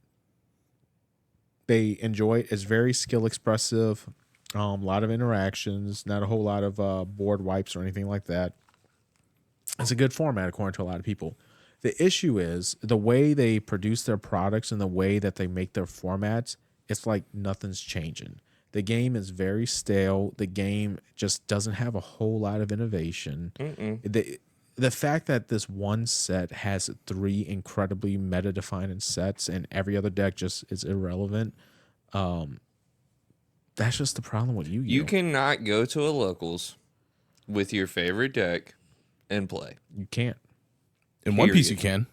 They enjoy it. It's very skill expressive, a lot of interactions, not a whole lot of board wipes or anything like that. It's a good format according to a lot of people. The issue is the way they produce their products and the way that they make their formats. It's like nothing's changing. The game is very stale. The game just doesn't have a whole lot of innovation. The fact that this one set has 3 incredibly meta-defining sets and every other deck just is irrelevant, that's just the problem with Yu-Gi-Oh. You cannot go to a locals with your favorite deck and play. You can't. In One Piece, you can.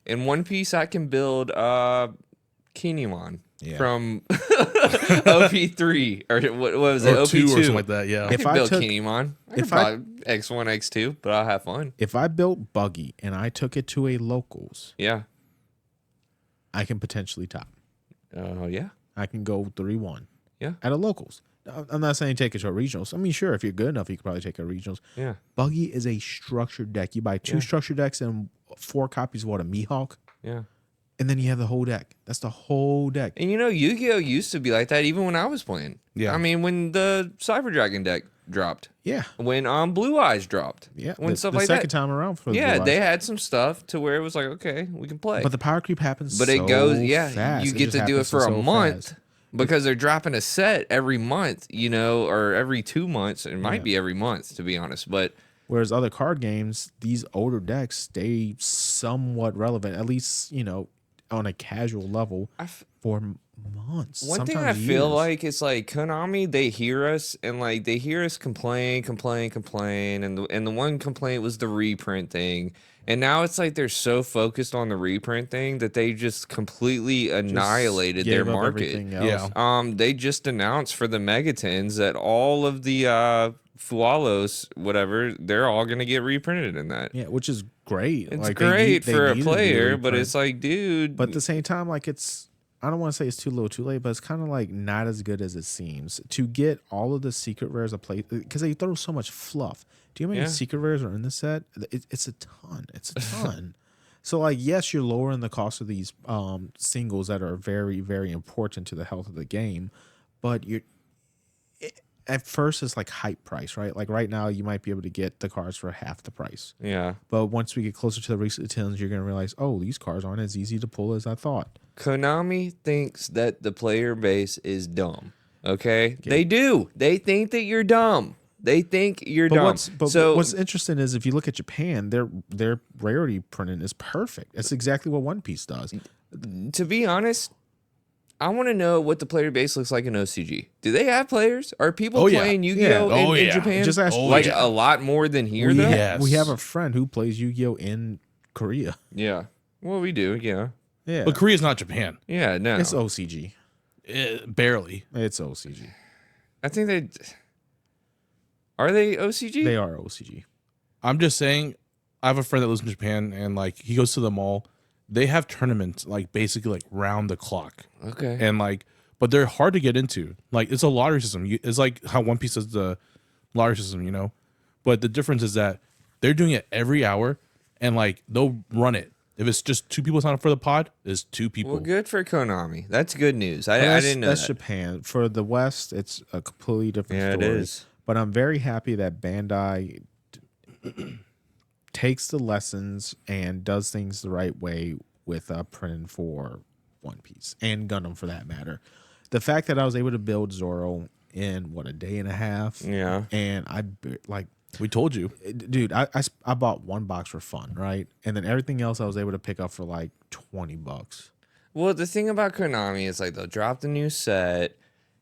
In One Piece, I can build Kinemon. Yeah. From OP3 or what was it? Or OP2 or something like that. Yeah. I can build Kinemon. I can probably X1, X2, but I'll have fun. If I built Buggy and I took it to a locals, I can potentially top. Yeah. I can go 3-1. Yeah. At a locals. I'm not saying take it to a regionals. I mean, sure, if you're good enough, you could probably take it to regionals. Yeah. Buggy is a structured deck. You buy 2 structured decks and 4 copies of a Mihawk. Yeah. And then you have the whole deck. That's the whole deck. And Yu-Gi-Oh used to be like that even when I was playing. Yeah. I mean, when the Cyber Dragon deck dropped. Yeah. When Blue Eyes dropped. Yeah. When stuff like that. The second time around for the Blue Eyes. They had some stuff to where it was like, okay, we can play. But the power creep happens But it goes, fast. You get to do it for a month. Because they're dropping a set every month, or every 2 months. It might be every month, to be honest. But whereas other card games, these older decks stay somewhat relevant, at least, on a casual level for months. One thing I feel like it's like Konami, they hear us and like they hear us complain, and the one complaint was the reprint thing. And now it's like they're so focused on the reprint thing that they just completely annihilated their market. Yeah. They just announced for the Megatons that all of the Fualos, whatever, they're all gonna get reprinted in that. Yeah, which is great. It's great for a player, but it's like, dude. But at the same time, like I don't want to say it's too little, too late, but it's kind of like not as good as it seems to get all of the secret rares of play because they throw so much fluff. Do you know how many secret rares are in the set? It's a ton. It's a ton. So like, yes, you're lowering the cost of these singles that are very, very important to the health of the game, but at first it's like hype price, right? Like right now you might be able to get the cards for half the price. Yeah. But once we get closer to the race of the tens, you're going to realize, oh, these cards aren't as easy to pull as I thought. Konami thinks that the player base is dumb. Okay? They do. They think that you're dumb. They think you're dumb. But what's interesting is if you look at Japan, their rarity printing is perfect. That's exactly what One Piece does. To be honest, I want to know what the player base looks like in OCG. Do they have players? Are people playing Yu-Gi-Oh in Japan? Just ask a lot more than here, though? We have a friend who plays Yu-Gi-Oh in Korea. Yeah. Well, we do. Yeah. Yeah. But Korea's not Japan. Yeah. No. It's OCG. Barely. It's OCG. I think they are they OCG. They are OCG. I'm just saying, I have a friend that lives in Japan, and like he goes to the mall. They have tournaments like basically like round the clock. Okay. And like, but they're hard to get into. Like it's a lottery system. It's like how One Piece is the lottery system, you know. But the difference is that they're doing it every hour, and like they'll run it. If it's just 2 people sign up for the pod, it's 2 people. Well, good for Konami. That's good news. I didn't know that's that. Japan. For the West, it's a completely different story. It is. But I'm very happy that Bandai takes the lessons and does things the right way with printing for One Piece and Gundam for that matter. The fact that I was able to build Zoro in a day and a half. Yeah. And I like. We told you, dude. I bought 1 box for fun, right? And then everything else I was able to pick up for like $20. Well, the thing about Konami is like they'll drop the new set.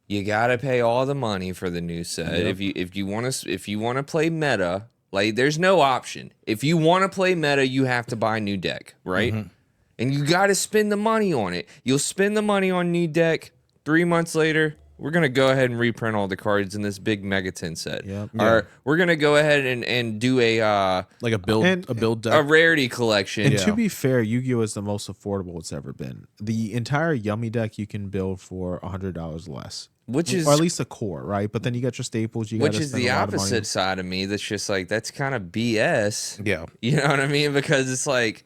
You gotta pay all the money for the new set. Yep. If you want to play meta, like there's no option. If you want to play meta, you have to buy a new deck, right? Mm-hmm. And you got to spend the money on it. You'll spend the money on new deck. 3 months later, we're going to go ahead and reprint all the cards in this big Megaton set. Yep. Or we're going to go ahead and do a like a build deck. A rarity collection. And to be fair, Yu-Gi-Oh is the most affordable it's ever been. The entire Yummy deck you can build for $100 less. Which is, or at least a core, right? But then you got your staples. Which is the opposite side of me. That's just like, that's kind of BS. Yeah. You know what I mean? Because it's like,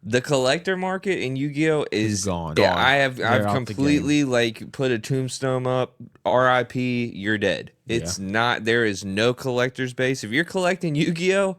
the collector market in Yu-Gi-Oh is gone. Yeah, I've completely like put a tombstone up. RIP, you're dead. It's not. There is no collector's base. If you're collecting Yu-Gi-Oh,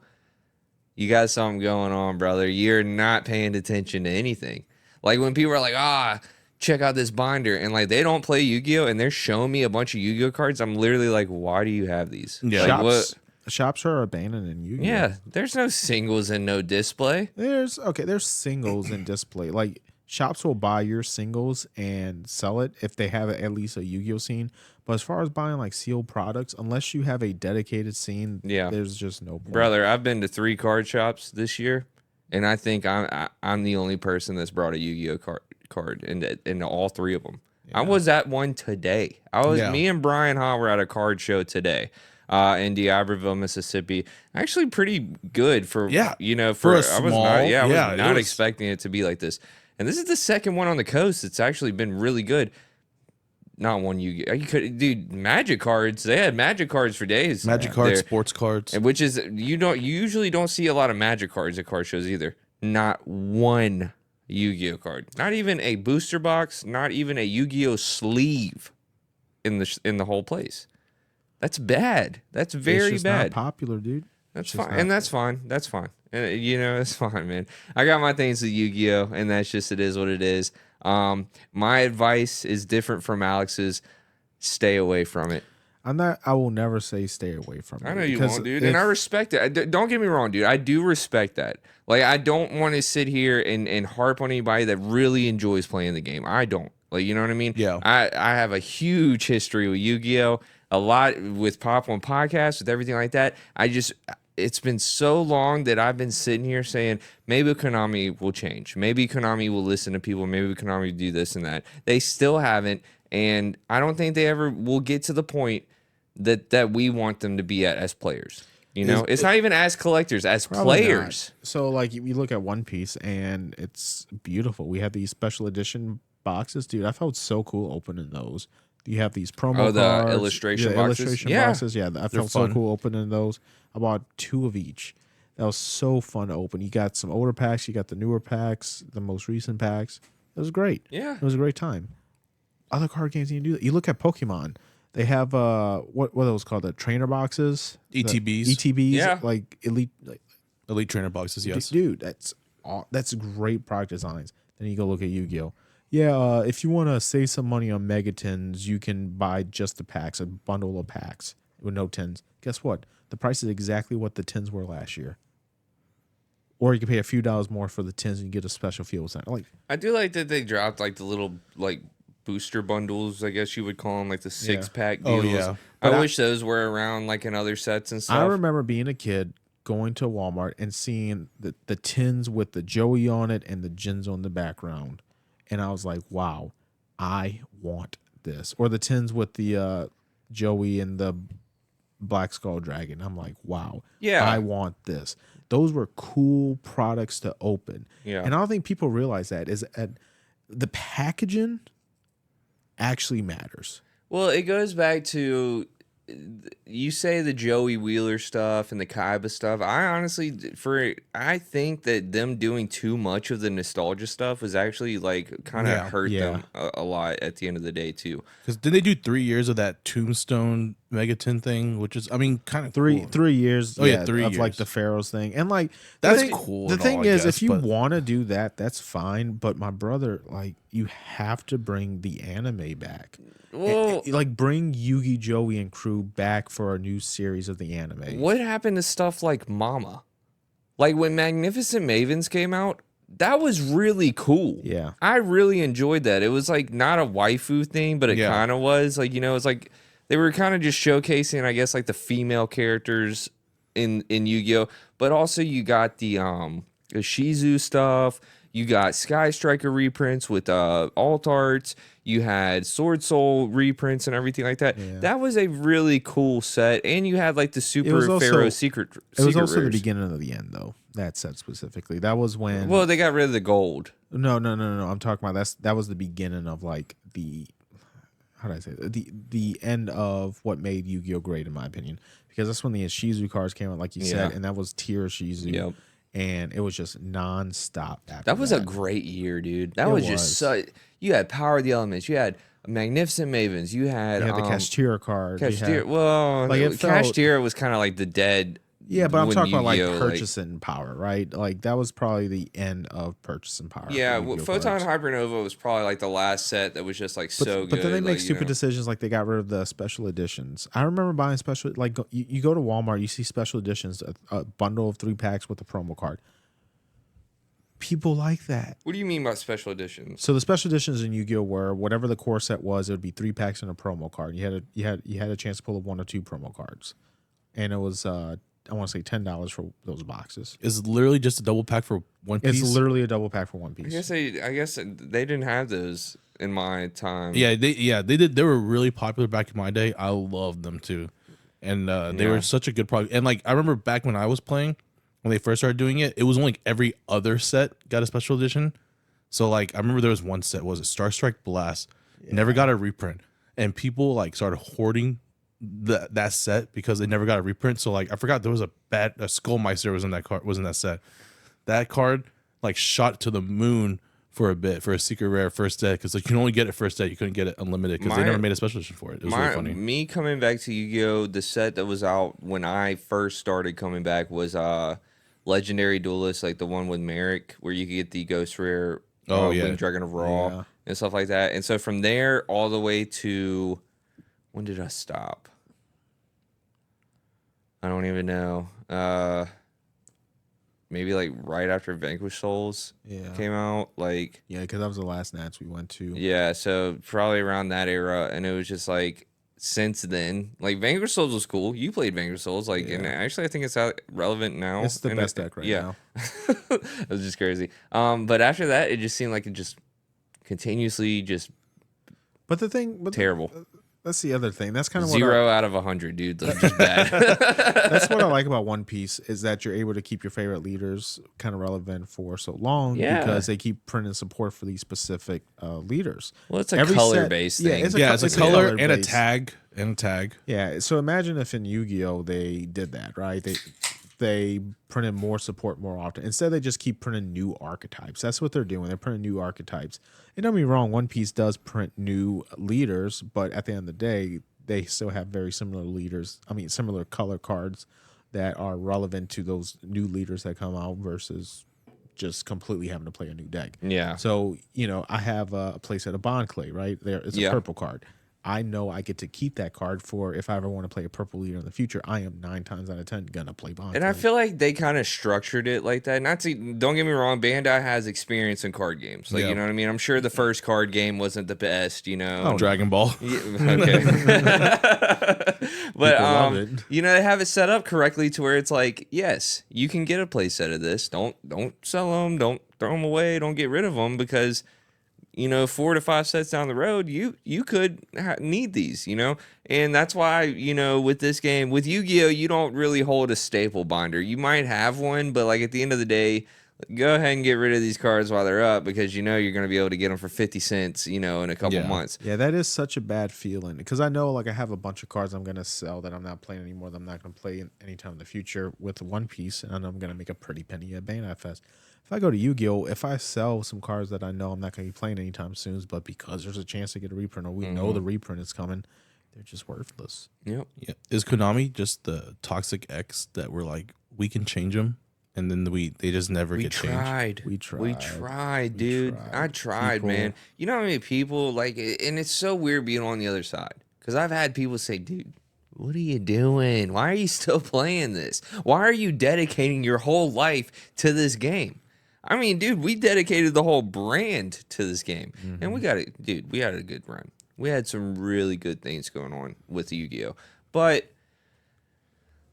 you got something going on, brother. You're not paying attention to anything. Like when people are like, check out this binder, and like they don't play Yu-Gi-Oh and they're showing me a bunch of Yu-Gi-Oh cards. I'm literally like, why do you have these? Yeah. Like, shops are abandoned in Yu-Gi-Oh. Yeah, there's no singles and no display. There's singles and display. Like shops will buy your singles and sell it if they have at least a Yu-Gi-Oh scene. But as far as buying like sealed products, unless you have a dedicated scene, there's just no point. Brother, I've been to 3 card shops this year, and I think I'm the only person that's brought a Yu-Gi-Oh card in all 3 of them. Yeah. I was at one today. Me and Bryan Ha were at a card show today. In D'Iberville, Mississippi, actually pretty good for for I a small, was not expecting it to be like this. And this is the second one on the coast. It's actually been really good. Not one dude, Magic cards. They had Magic cards for days. Magic cards, sports cards, and which is you usually don't see a lot of Magic cards at card shows either. Not one Yu-Gi-Oh card. Not even a booster box. Not even a Yu-Gi-Oh sleeve in the whole place. That's bad. That's very it's just bad. Not popular, dude. That's fine, and that's fine. That's fine. And it's fine, man. I got my things with Yu-Gi-Oh, and that's just it is what it is. My advice is different from Alex's. Stay away from it. I will never say stay away from it. I know you won't, dude, and I respect it. Don't get me wrong, dude. I do respect that. Like, I don't want to sit here and harp on anybody that really enjoys playing the game. I don't. Like, you know what I mean? Yeah. I have a huge history with Yu-Gi-Oh. A lot with Pop.1 podcast, with everything like that. It's been so long that I've been sitting here saying, maybe Konami will change. Maybe Konami will listen to people. Maybe Konami will do this and that. They still haven't. And I don't think they ever will get to the point that we want them to be at as players. You know, it's not even as collectors, as players. Not. So, like, you look at One Piece, and it's beautiful. We have these special edition boxes. Dude, I felt so cool opening those. You have these promo cards. The illustration boxes? Boxes. Yeah, I felt so cool opening those. I bought 2 of each. That was so fun to open. You got some older packs. You got the newer packs, the most recent packs. It was great. Yeah. It was a great time. Other card games, you can do that. You look at Pokemon. They have, what are those called? The trainer boxes? ETBs. ETBs. Yeah. Like elite trainer boxes, yes. Dude, that's great product designs. Then you go look at Yu-Gi-Oh! Yeah, if you want to save some money on Megatins, you can buy just the packs, a bundle of packs with no tins. Guess what? The price is exactly what the tins were last year. Or you can pay a few dollars more for the tins and you get a special field center. Like, I do like that they dropped like the little like booster bundles, I guess you would call them, like the 6-pack deals. Oh, yeah. I wish those were around like in other sets and stuff. I remember being a kid going to Walmart and seeing the tins with the Joey on it and the Jins on the background. And I was like, wow, I want this. Or the tins with the Joey and the Black Skull Dragon. I'm like, wow, I want this. Those were cool products to open. Yeah. And I don't think people realize that is that the packaging actually matters. Well, it goes back to, you say the Joey Wheeler stuff and the Kaiba stuff. I think that them doing too much of the nostalgia stuff was actually like kind of hurt them a lot at the end of the day too. Because did they do 3 years of that Tombstone Megaton thing, which is, I mean, kind of three cool. 3 years. Oh yeah, 3 of years. like the Pharaohs thing, and like that's cool. The thing is, if you want to do that, that's fine. But my brother, like, you have to bring the anime back. Well, like bring Yugi, Joey, and crew back for a new series of the anime. What happened to stuff like Mama? Like when Magnificent Mavens came out, that was really cool. Yeah. I really enjoyed that. It was like not a waifu thing, but it kind of was. Like, you know, it's like they were kind of just showcasing, I guess, like the female characters in Yu-Gi-Oh! But also you got the Shizu stuff. You got Sky Striker reprints with alt arts. You had Sword Soul reprints and everything like that. Yeah. That was a really cool set. And you had like the Super Pharaoh Secret. It was also rares. the beginning of the end, though. That set specifically. That was when. Well, they got rid of the gold. No. I'm talking about that was the beginning of like the. How did I say it? The end of what made Yu-Gi-Oh! Great, in my opinion, because that's when the Shizu cards came out, like you said, and that was tier Shizu. Yep. And it was just nonstop. That was a great year, dude. That was just so. You had Power of the Elements. You had Magnificent Mavens. You had the Kashtira card. Well, like Kashtira was kind of like the dead. Yeah, but I'm talking about like purchasing power, right? Like that was probably the end of purchasing power. Yeah, Photon Hypernova was probably like the last set that was just like so good. But then they make stupid decisions, like they got rid of the special editions. I remember buying special, like you go to Walmart, you see special editions, a bundle of 3 packs with a promo card. People like that. What do you mean by special editions? So the special editions in Yu-Gi-Oh! Were whatever the core set was, it would be 3 packs and a promo card. You had a chance to pull up 1 or 2 promo cards, and it was I want to say $10 for those boxes. It's literally just a double pack for 1 piece. It's literally a double pack for 1 piece. I guess they didn't have those in my time. Yeah, they did. They were really popular back in my day. I loved them too, and they were such a good product. And like I remember back when I was playing, when they first started doing it, it was only like every other set got a special edition. So like I remember there was one set, was it Star Strike Blast, never got a reprint, and people like started hoarding that set because they never got a reprint. So like I forgot there was a Skullmeister was in that set. That card like shot to the moon for a bit for a secret rare first set, because like you can only get it first set, you couldn't get it unlimited because they never made a special edition for it. It was really funny. Me coming back to Yu-Gi-Oh! The set that was out when I first started coming back was Legendary Duelist, like the one with Merrick, where you could get the Ghost Rare, Winged Dragon of Ra, and stuff like that. And so from there all the way to, when did I stop? I don't even know. Maybe like right after Vanquish Souls came out. Like because that was the last Nats we went to. Yeah, so probably around that era, and it was just like since then, like Vanquish Souls was cool. You played Vanquish Souls, like, and actually I think it's relevant now. It's the best deck right now. It was just crazy. But after that, it just seemed like it just continuously just. But the thing, terrible. That's the other thing. That's kind of 0 out of 100, dude. That's just bad. That's what I like about One Piece, is that you're able to keep your favorite leaders kind of relevant for so long because they keep printing support for these specific leaders. Well, it's a color-based thing. It's a color and a tag. Yeah, so imagine if in Yu-Gi-Oh! They did that, right? They printed more support more often. Instead, they just keep printing new archetypes. That's what they're doing. They're printing new archetypes. And don't be wrong, One Piece does print new leaders, but at the end of the day, they still have very similar leaders. I mean, similar color cards that are relevant to those new leaders that come out versus just completely having to play a new deck. Yeah. So, I have a playset of Bond Clay, right? It's a purple card. I know I get to keep that card for if I ever want to play a purple leader in the future. I am 9 times out of 10 gonna play Bond. And I feel like they kind of structured it like that. Not to, don't get me wrong, Bandai has experience in card games. Like, you know what I mean? I'm sure the first card game wasn't the best, you know. Oh, Dragon Ball. Yeah, okay. But you know, they have it set up correctly to where it's like, yes, you can get a play set of this. Don't sell them, don't throw them away, don't get rid of them, because you know, 4 to 5 sets down the road, you could need these, you know? And that's why, you know, with this game, with Yu-Gi-Oh, you don't really hold a staple binder. You might have one, but like at the end of the day, go ahead and get rid of these cards while they're up, because you know you're going to be able to get them for 50 cents, you know, in a couple months. Yeah, that is such a bad feeling, because I know like I have a bunch of cards I'm going to sell that I'm not playing anymore, that I'm not going to play anytime in the future with One Piece, and I'm going to make a pretty penny at Bandai Fest. If I go to Yu-Gi-Oh, if I sell some cards that I know I'm not going to be playing anytime soon, but because there's a chance to get a reprint, or we know the reprint is coming, they're just worthless. Yep. Yeah. Is Konami just the toxic X that we're like, we can change them, and then they just never get changed? We tried, dude. I tried, man. You know how many people like, and it's so weird being on the other side, because I've had people say, dude, what are you doing? Why are you still playing this? Why are you dedicating your whole life to this game? I mean, dude, we dedicated the whole brand to this game. And we got it, dude, we had a good run. We had some really good things going on with Yu-Gi-Oh! But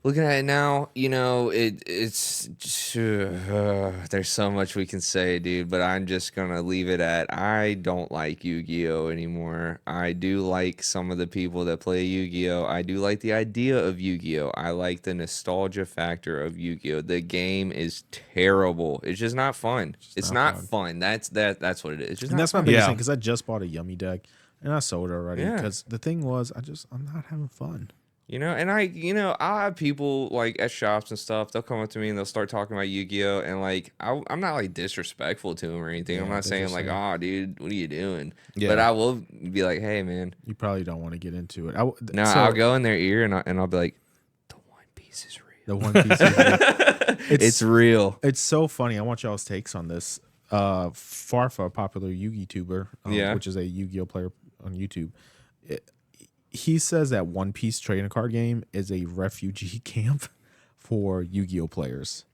looking at it now, you know, it's there's so much we can say, dude, but I'm just going to leave it at, I don't like Yu-Gi-Oh! Anymore. I do like some of the people that play Yu-Gi-Oh! I do like the idea of Yu-Gi-Oh! I like the nostalgia factor of Yu-Gi-Oh! The game is terrible. It's just not fun. It's not fun. That's what it is. It's just that's my biggest thing, because I just bought a Yummy deck, and I sold it already, because the thing was, I'm not having fun. You know, and I'll have people like at shops and stuff, they'll come up to me and they'll start talking about Yu-Gi-Oh! And like, I'm not like disrespectful to them or anything. I'm not saying like, oh, dude, what are you doing? Yeah. But I will be like, hey, man. You probably don't want to get into it. I'll go in their ear and I'll be like, the One Piece is real. The One Piece is real. It's real. It's so funny. I want y'all's takes on this. Farfa, a popular Yu-Gi tuber, which is a Yu-Gi-Oh! Player on YouTube. He says that One Piece trading card game is a refugee camp for Yu-Gi-Oh! Players.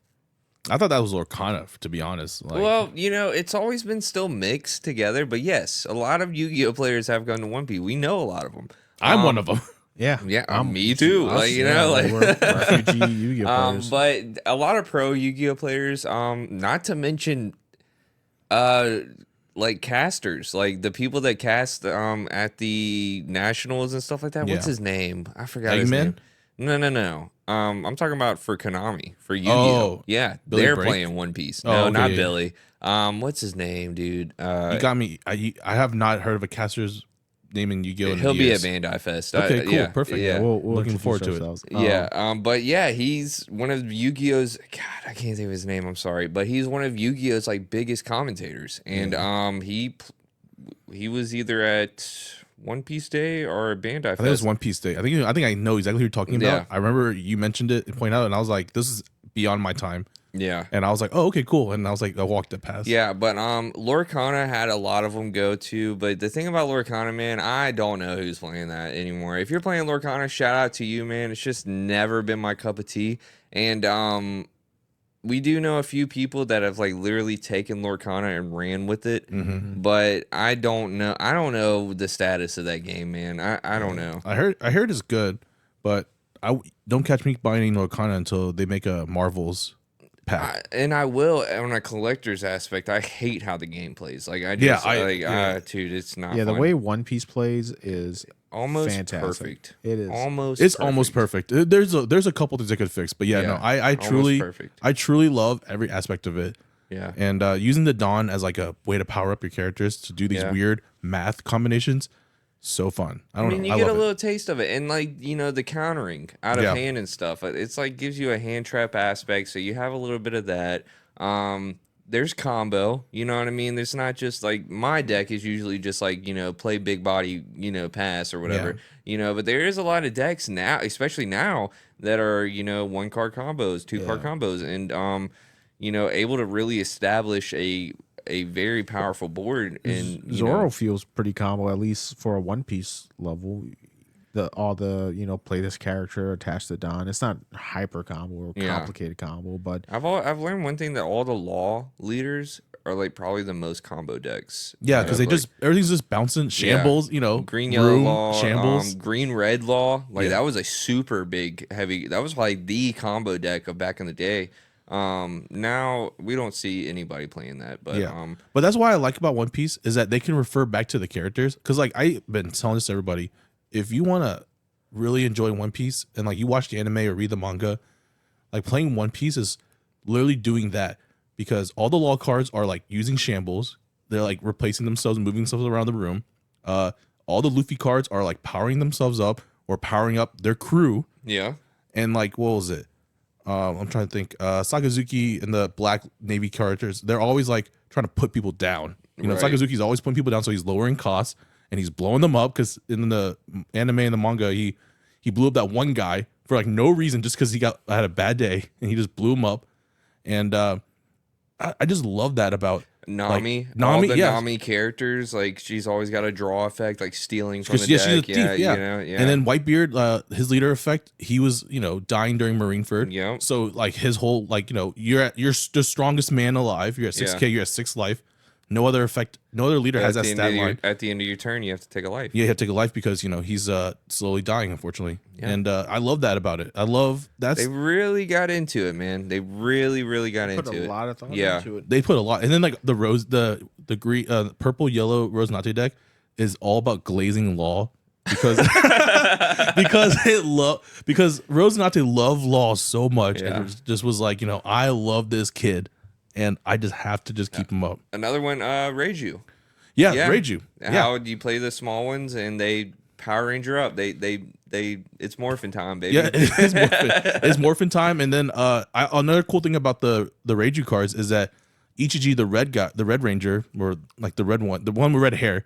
I thought that was Lorcana, to be honest. Like, well, you know, it's always been still mixed together, but yes, a lot of Yu-Gi-Oh! Players have gone to One Piece. We know a lot of them. I'm one of them. Yeah, me too. Like, you know, like we're refugee Yu-Gi-Oh! Players. But a lot of pro Yu-Gi-Oh! Players, not to mention, like casters, like the people that cast at the nationals and stuff like that. What's his name? I forgot his name. No. I'm talking about for Konami, for Yu-Gi-Oh! Oh, yeah, Billy they're Break? playing One Piece. No, not Billy. What's his name, dude? You got me. I have not heard of a caster's name in Yu-Gi-Oh! He'll be at Bandai Fest. Okay, cool, perfect. Yeah, we'll looking forward to it. Yeah, but yeah, he's one of Yu-Gi-Oh's. God, I can't think of his name. I'm sorry, but he's one of Yu-Gi-Oh's like biggest commentators, and he was either at One Piece Day or Bandai Fest. I think it was One Piece Day. I think I know exactly who you're talking about. Yeah. I remember you mentioned it and pointed out, and I was like, this is beyond my time. Yeah. And I was like, oh, okay, cool. And I was like, I walked it past. Yeah, but Lorcana had a lot of them go to. But the thing about Lorcana, man, I don't know who's playing that anymore. If you're playing Lorcana, shout out to you, man. It's just never been my cup of tea. And we do know a few people that have like literally taken Lorcana and ran with it. Mm-hmm. But I don't know. I don't know the status of that game, man. I don't know. I heard it's good, but I don't catch me buying Lorcana until they make a Marvels pack. And I will on a collector's aspect. I hate how the game plays. Like I just dude, it's not. Yeah, fun. The way One Piece plays is almost fantastic. Perfect. It is almost perfect. There's a couple things I could fix, but no, I truly love every aspect of it. Yeah, and using the Dawn as like a way to power up your characters to do these weird math combinations. So fun. I mean, you get a little taste of it, and like, you know, the countering out of hand and stuff. It's like gives you a hand trap aspect, so you have a little bit of that. There's combo, you know what I mean? There's not just like my deck is usually just like, you know, play big body, you know, pass or whatever, you know, but there is a lot of decks now, especially now, that are, you know, 1-card combos, 2-card combos, and you know, able to really establish a a very powerful board. And Zoro feels pretty combo, at least for a One Piece level. All the play this character attached to Don. It's not hyper combo or complicated combo, but I've learned one thing, that all the law leaders are like probably the most combo decks. Yeah, because everything's just bouncing shambles. Green yellow law, shambles, green red law. Like that was a super big heavy. That was like the combo deck of back in the day. Now we don't see anybody playing that, but but that's why I like about One Piece is that they can refer back to the characters. Because like I've been telling this to everybody, if you want to really enjoy One Piece and like you watch the anime or read the manga, like playing One Piece is literally doing that. Because all the law cards are like using shambles. They're like replacing themselves, moving themselves around the room. All the Luffy cards are like powering themselves up or powering up their crew. Yeah. And like, what was it? I'm trying to think. Sakazuki and the Black Navy characters, they're always like trying to put people down. Sakazuki's always putting people down, so he's lowering costs and he's blowing them up. Because in the anime and the manga, he blew up that one guy for like no reason, just because he had a bad day and he just blew him up. And I just love that about Nami. All the Nami characters, like she's always got a draw effect, like stealing from the deck. She's a thief, And then Whitebeard, his leader effect, he was dying during Marineford. Yeah. So like his whole you're the strongest man alive. You're at 6K. You're at 6 life. No other effect. No other leader has that stat line. At the end of your turn, you have to take a life. Yeah, you have to take a life because he's slowly dying, unfortunately. Yeah. And I love that about it. I love that they really got into it, man. They really, really got into it. Put a lot of thought into it. They put a lot, and then like the green, purple, yellow Rose Nate deck is all about glazing law because because Rose Nate love law so much, and it just was like I love this kid. And I just have to keep him up. Another one, Reiju. Yeah, Reiju. How do you play the small ones and they Power Ranger up? They it's morphin time, baby. Yeah, it's morphin time. And then another cool thing about the Reiju cards is that Ichiji, the Red Ranger, or like the red one, the one with red hair,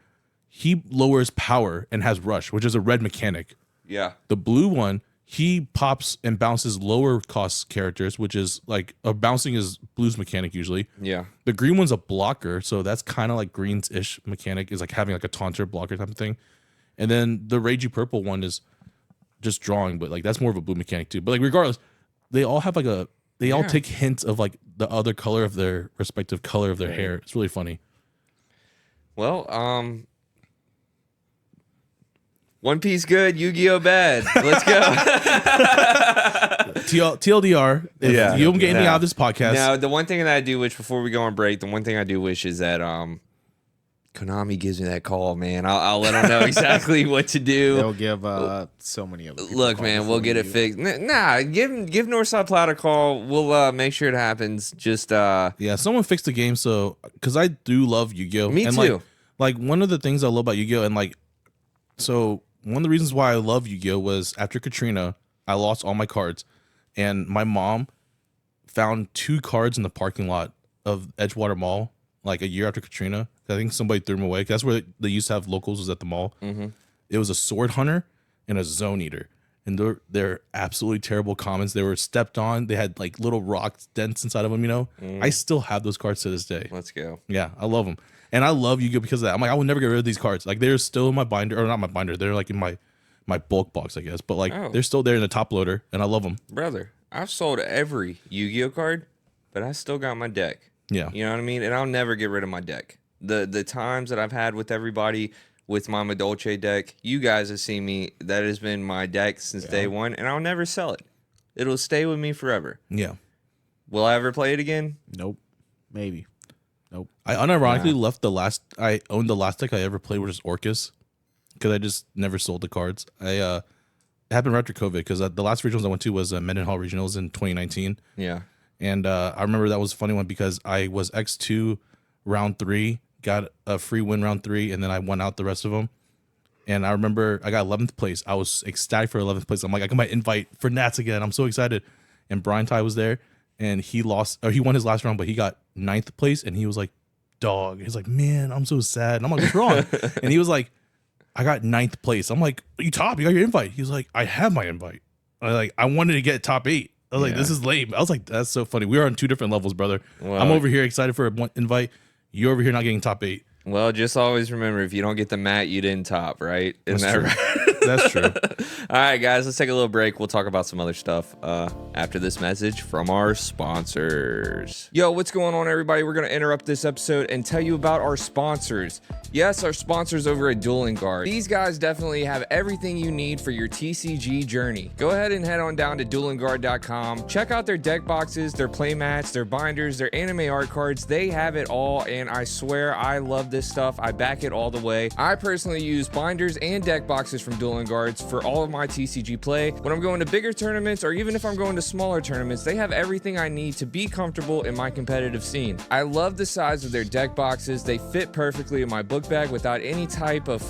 he lowers power and has rush, which is a red mechanic. Yeah. The blue one, he pops and bounces lower cost characters, which is like bouncing is blue's mechanic usually. Yeah. The green one's a blocker, so that's kind of like green's ish mechanic, is like having like a taunter blocker type of thing. And then the Reiju purple one is just drawing, but like that's more of a blue mechanic too. But like regardless, they all have like all take hints of like the other color of their respective color of their hair. It's really funny. Well, One Piece good, Yu-Gi-Oh bad. Let's go. TLDR. If you don't get anything out of this podcast. Now, the one thing that I do wish before we go on break, the one thing I do wish is that Konami gives me that call, man. I'll let them know exactly what to do. They'll give so many of them. Look, man, we'll get it fixed. Nah, give Northside Ploud a call. We'll make sure it happens. Just someone fixed the game, so because I do love Yu-Gi-Oh. Me and too. Like one of the things I love about Yu-Gi-Oh, and like so one of the reasons why I love Yu-Gi-Oh was after Katrina, I lost all my cards, and my mom found 2 cards in the parking lot of Edgewater Mall like a year after Katrina. I think somebody threw them away. That's where they used to have locals, was at the mall. Mm-hmm. It was a Sword Hunter and a Zone Eater, and they're absolutely terrible commons. They were stepped on. They had like little rock dents inside of them. I still have those cards to this day. Let's go. Yeah, I love them. And I love Yu-Gi-Oh because of that. I'm like, I will never get rid of these cards. Like they're still in my binder, or not my binder. They're like in my bulk box, I guess. But like they're still there in the top loader, and I love them. Brother, I've sold every Yu-Gi-Oh card, but I still got my deck. Yeah. You know what I mean? And I'll never get rid of my deck. The times that I've had with everybody with Mama Dolce deck, you guys have seen me. That has been my deck since day one, and I'll never sell it. It'll stay with me forever. Yeah. Will I ever play it again? Nope. Maybe. Nope. I unironically I owned the last deck I ever played, which is Orcus, because I just never sold the cards. It happened right after COVID, because the last regionals I went to was Mendenhall Regionals in 2019. Yeah. And I remember that was a funny one because I was X2 round 3, got a free win round 3, and then I won out the rest of them. And I remember I got 11th place. I was ecstatic for 11th place. I'm like, I got my invite for Nats again. I'm so excited. And Bryan Ha was there, and he won his last round, but he got 9th place, and he was like, dog. He's like, man, I'm so sad. And I'm like, what's wrong? And he was like, I got 9th place. I'm like, you got your invite. He was like, I have my invite. I wanted to get top 8. I was like, this is lame. I was like, that's so funny. We are on 2 different levels, brother. Wow. I'm over here excited for an invite. You over here not getting top 8. Well, just always remember, if you don't get the mat, you didn't top, right? Isn't that right? That's true. All right, guys, let's take a little break. We'll talk about some other stuff after this message from our sponsors. Yo, what's going on, everybody? We're going to interrupt this episode and tell you about our sponsors. Yes, our sponsors over at Dueling Guard. These guys definitely have everything you need for your TCG journey. Go ahead and head on down to duelingguard.com. Check out their deck boxes, their playmats, their binders, their anime art cards. They have it all, and I swear I love this stuff. I back it all the way. I personally use binders and deck boxes from Dueling Guards for all of my TCG play. When I'm going to bigger tournaments, or even if I'm going to smaller tournaments, they have everything I need to be comfortable in my competitive scene. I love the size of their deck boxes. They fit perfectly in my book bag without any type of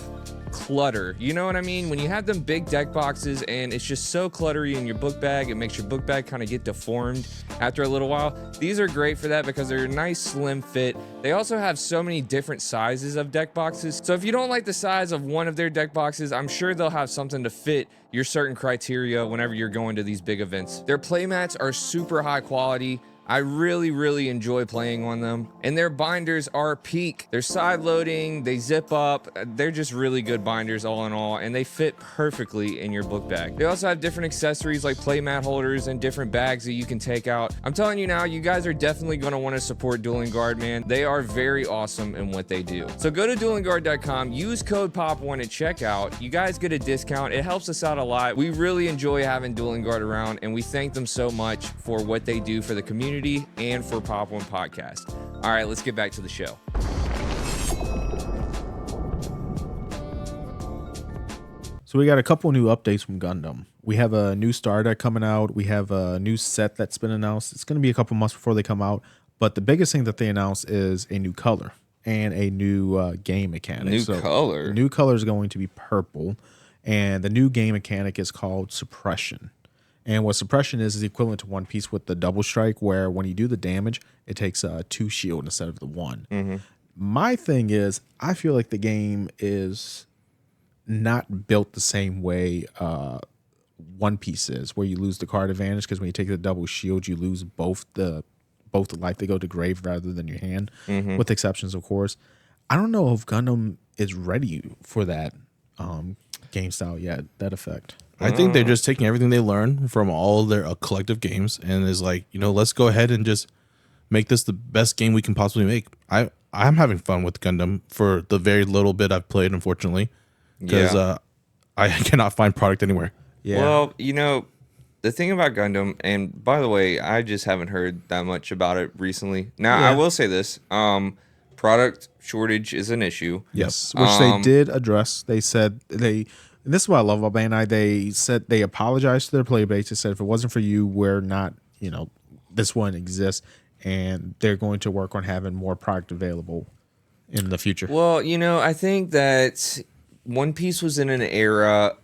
clutter. You know what I mean? When you have them big deck boxes and it's just so cluttery in your book bag, it makes your book bag kind of get deformed after a little while. These are great for that because they're a nice slim fit. They also have so many different sizes of deck boxes. So if you don't like the size of one of their deck boxes, I'm sure they'll have something to fit your certain criteria whenever you're going to these big events. Their playmats are super high quality. I really enjoy playing on them, and their binders are peak. They're side loading, they zip up, they're just really good binders all in all, and they fit perfectly in your book bag. They also have different accessories like playmat holders and different bags that you can take out. I'm telling you now, you guys are definitely going to want to support Dueling Guard, man. They are very awesome in what they do. So go to duelingguard.com, use code Pop.1 at checkout. You guys get a discount. It helps us out a lot. We really enjoy having Dueling Guard around, and we thank them so much for what they do for the community and for Pop.1 podcast. All right, let's get back to the show. So we got a couple new updates from Gundam. We have a new star deck coming out. We have a new set that's been announced. It's going to be a couple months before they come out. But the biggest thing that they announced is a new color and a new game mechanic. New color? The new color is going to be purple. And the new game mechanic is called Suppression. And what Suppression is the equivalent to One Piece with the double strike, where when you do the damage, it takes 2 shield instead of the 1. Mm-hmm. My thing is, I feel like the game is not built the same way One Piece is, where you lose the card advantage, because when you take the double shield, you lose both the life. They go to grave rather than your hand, with exceptions, of course. I don't know if Gundam is ready for that game style yet, that effect. I think they're just taking everything they learn from all their collective games and is like, let's go ahead and just make this the best game we can possibly make. I'm having fun with Gundam for the very little bit I've played, unfortunately, because I cannot find product anywhere. Yeah. Well, the thing about Gundam, and by the way, I just haven't heard that much about it recently. Now, I will say this. Product shortage is an issue. Yes, which they did address. They said and this is what I love about Bandai. They said they apologized to their player base. They said if it wasn't for you, we're not, this one exists, and they're going to work on having more product available in the future. Well, I think that One Piece was in an era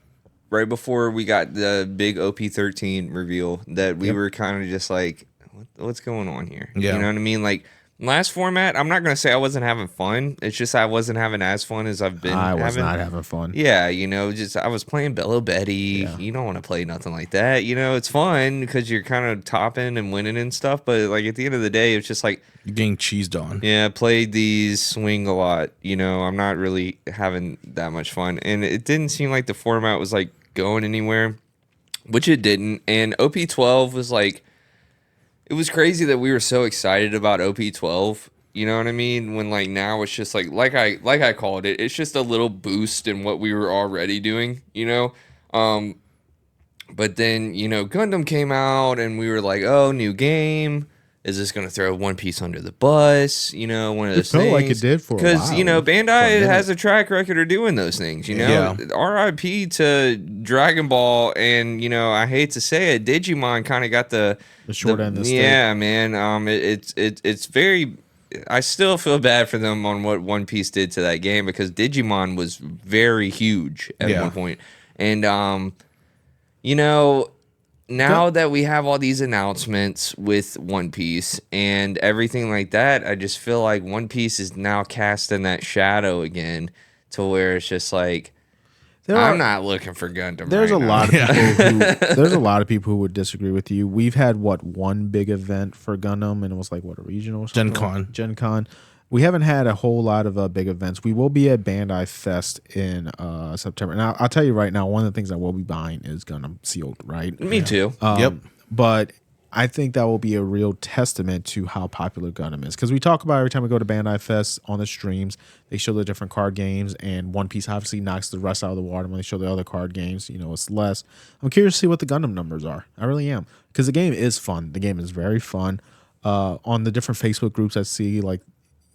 right before we got the big OP13 reveal that we were kind of just like, what's going on here? Yeah. You know what I mean? Like, last format, I'm not going to say I wasn't having fun. It's just I wasn't having as fun as I've been having. I was not having fun. Yeah, just I was playing Bello Betty. Yeah. You don't want to play nothing like that. It's fun because you're kind of topping and winning and stuff. But, like, at the end of the day, it's just like... You're getting cheesed on. Yeah, played these, swing a lot. I'm not really having that much fun. And it didn't seem like the format was, like, going anywhere, which it didn't. And OP12 was, like... It was crazy that we were so excited about OP12. You know what I mean? When now it's just like I called it. It's just a little boost in what we were already doing. But then Gundam came out and we were like, oh, new game. Is this going to throw One Piece under the bus? One of those things. It felt like it did for a while. Because, Bandai has a track record of doing those things, Yeah. RIP to Dragon Ball, and, I hate to say it, Digimon kind of got the short end of the stick. Yeah, man. It's very... I still feel bad for them on what One Piece did to that game, because Digimon was very huge at one point. And, now that we have all these announcements with One Piece and everything like that, I just feel like One Piece is now cast in that shadow again, to where it's just like, I'm not looking for Gundam. There's right a now. Lot of people there's a lot of people who would disagree with you. We've had one big event for Gundam, and it was like a regional or something? Gen Con. Gen Con. We haven't had a whole lot of big events. We will be at Bandai Fest in September. Now, I'll tell you right now, one of the things I will be buying is Gundam Sealed, right? Me too. Yep. But I think that will be a real testament to how popular Gundam is. Because we talk about every time we go to Bandai Fest on the streams, they show the different card games, and One Piece obviously knocks the rest out of the water when they show the other card games. It's less. I'm curious to see what the Gundam numbers are. I really am. Because the game is fun. The game is very fun. On the different Facebook groups I see, like,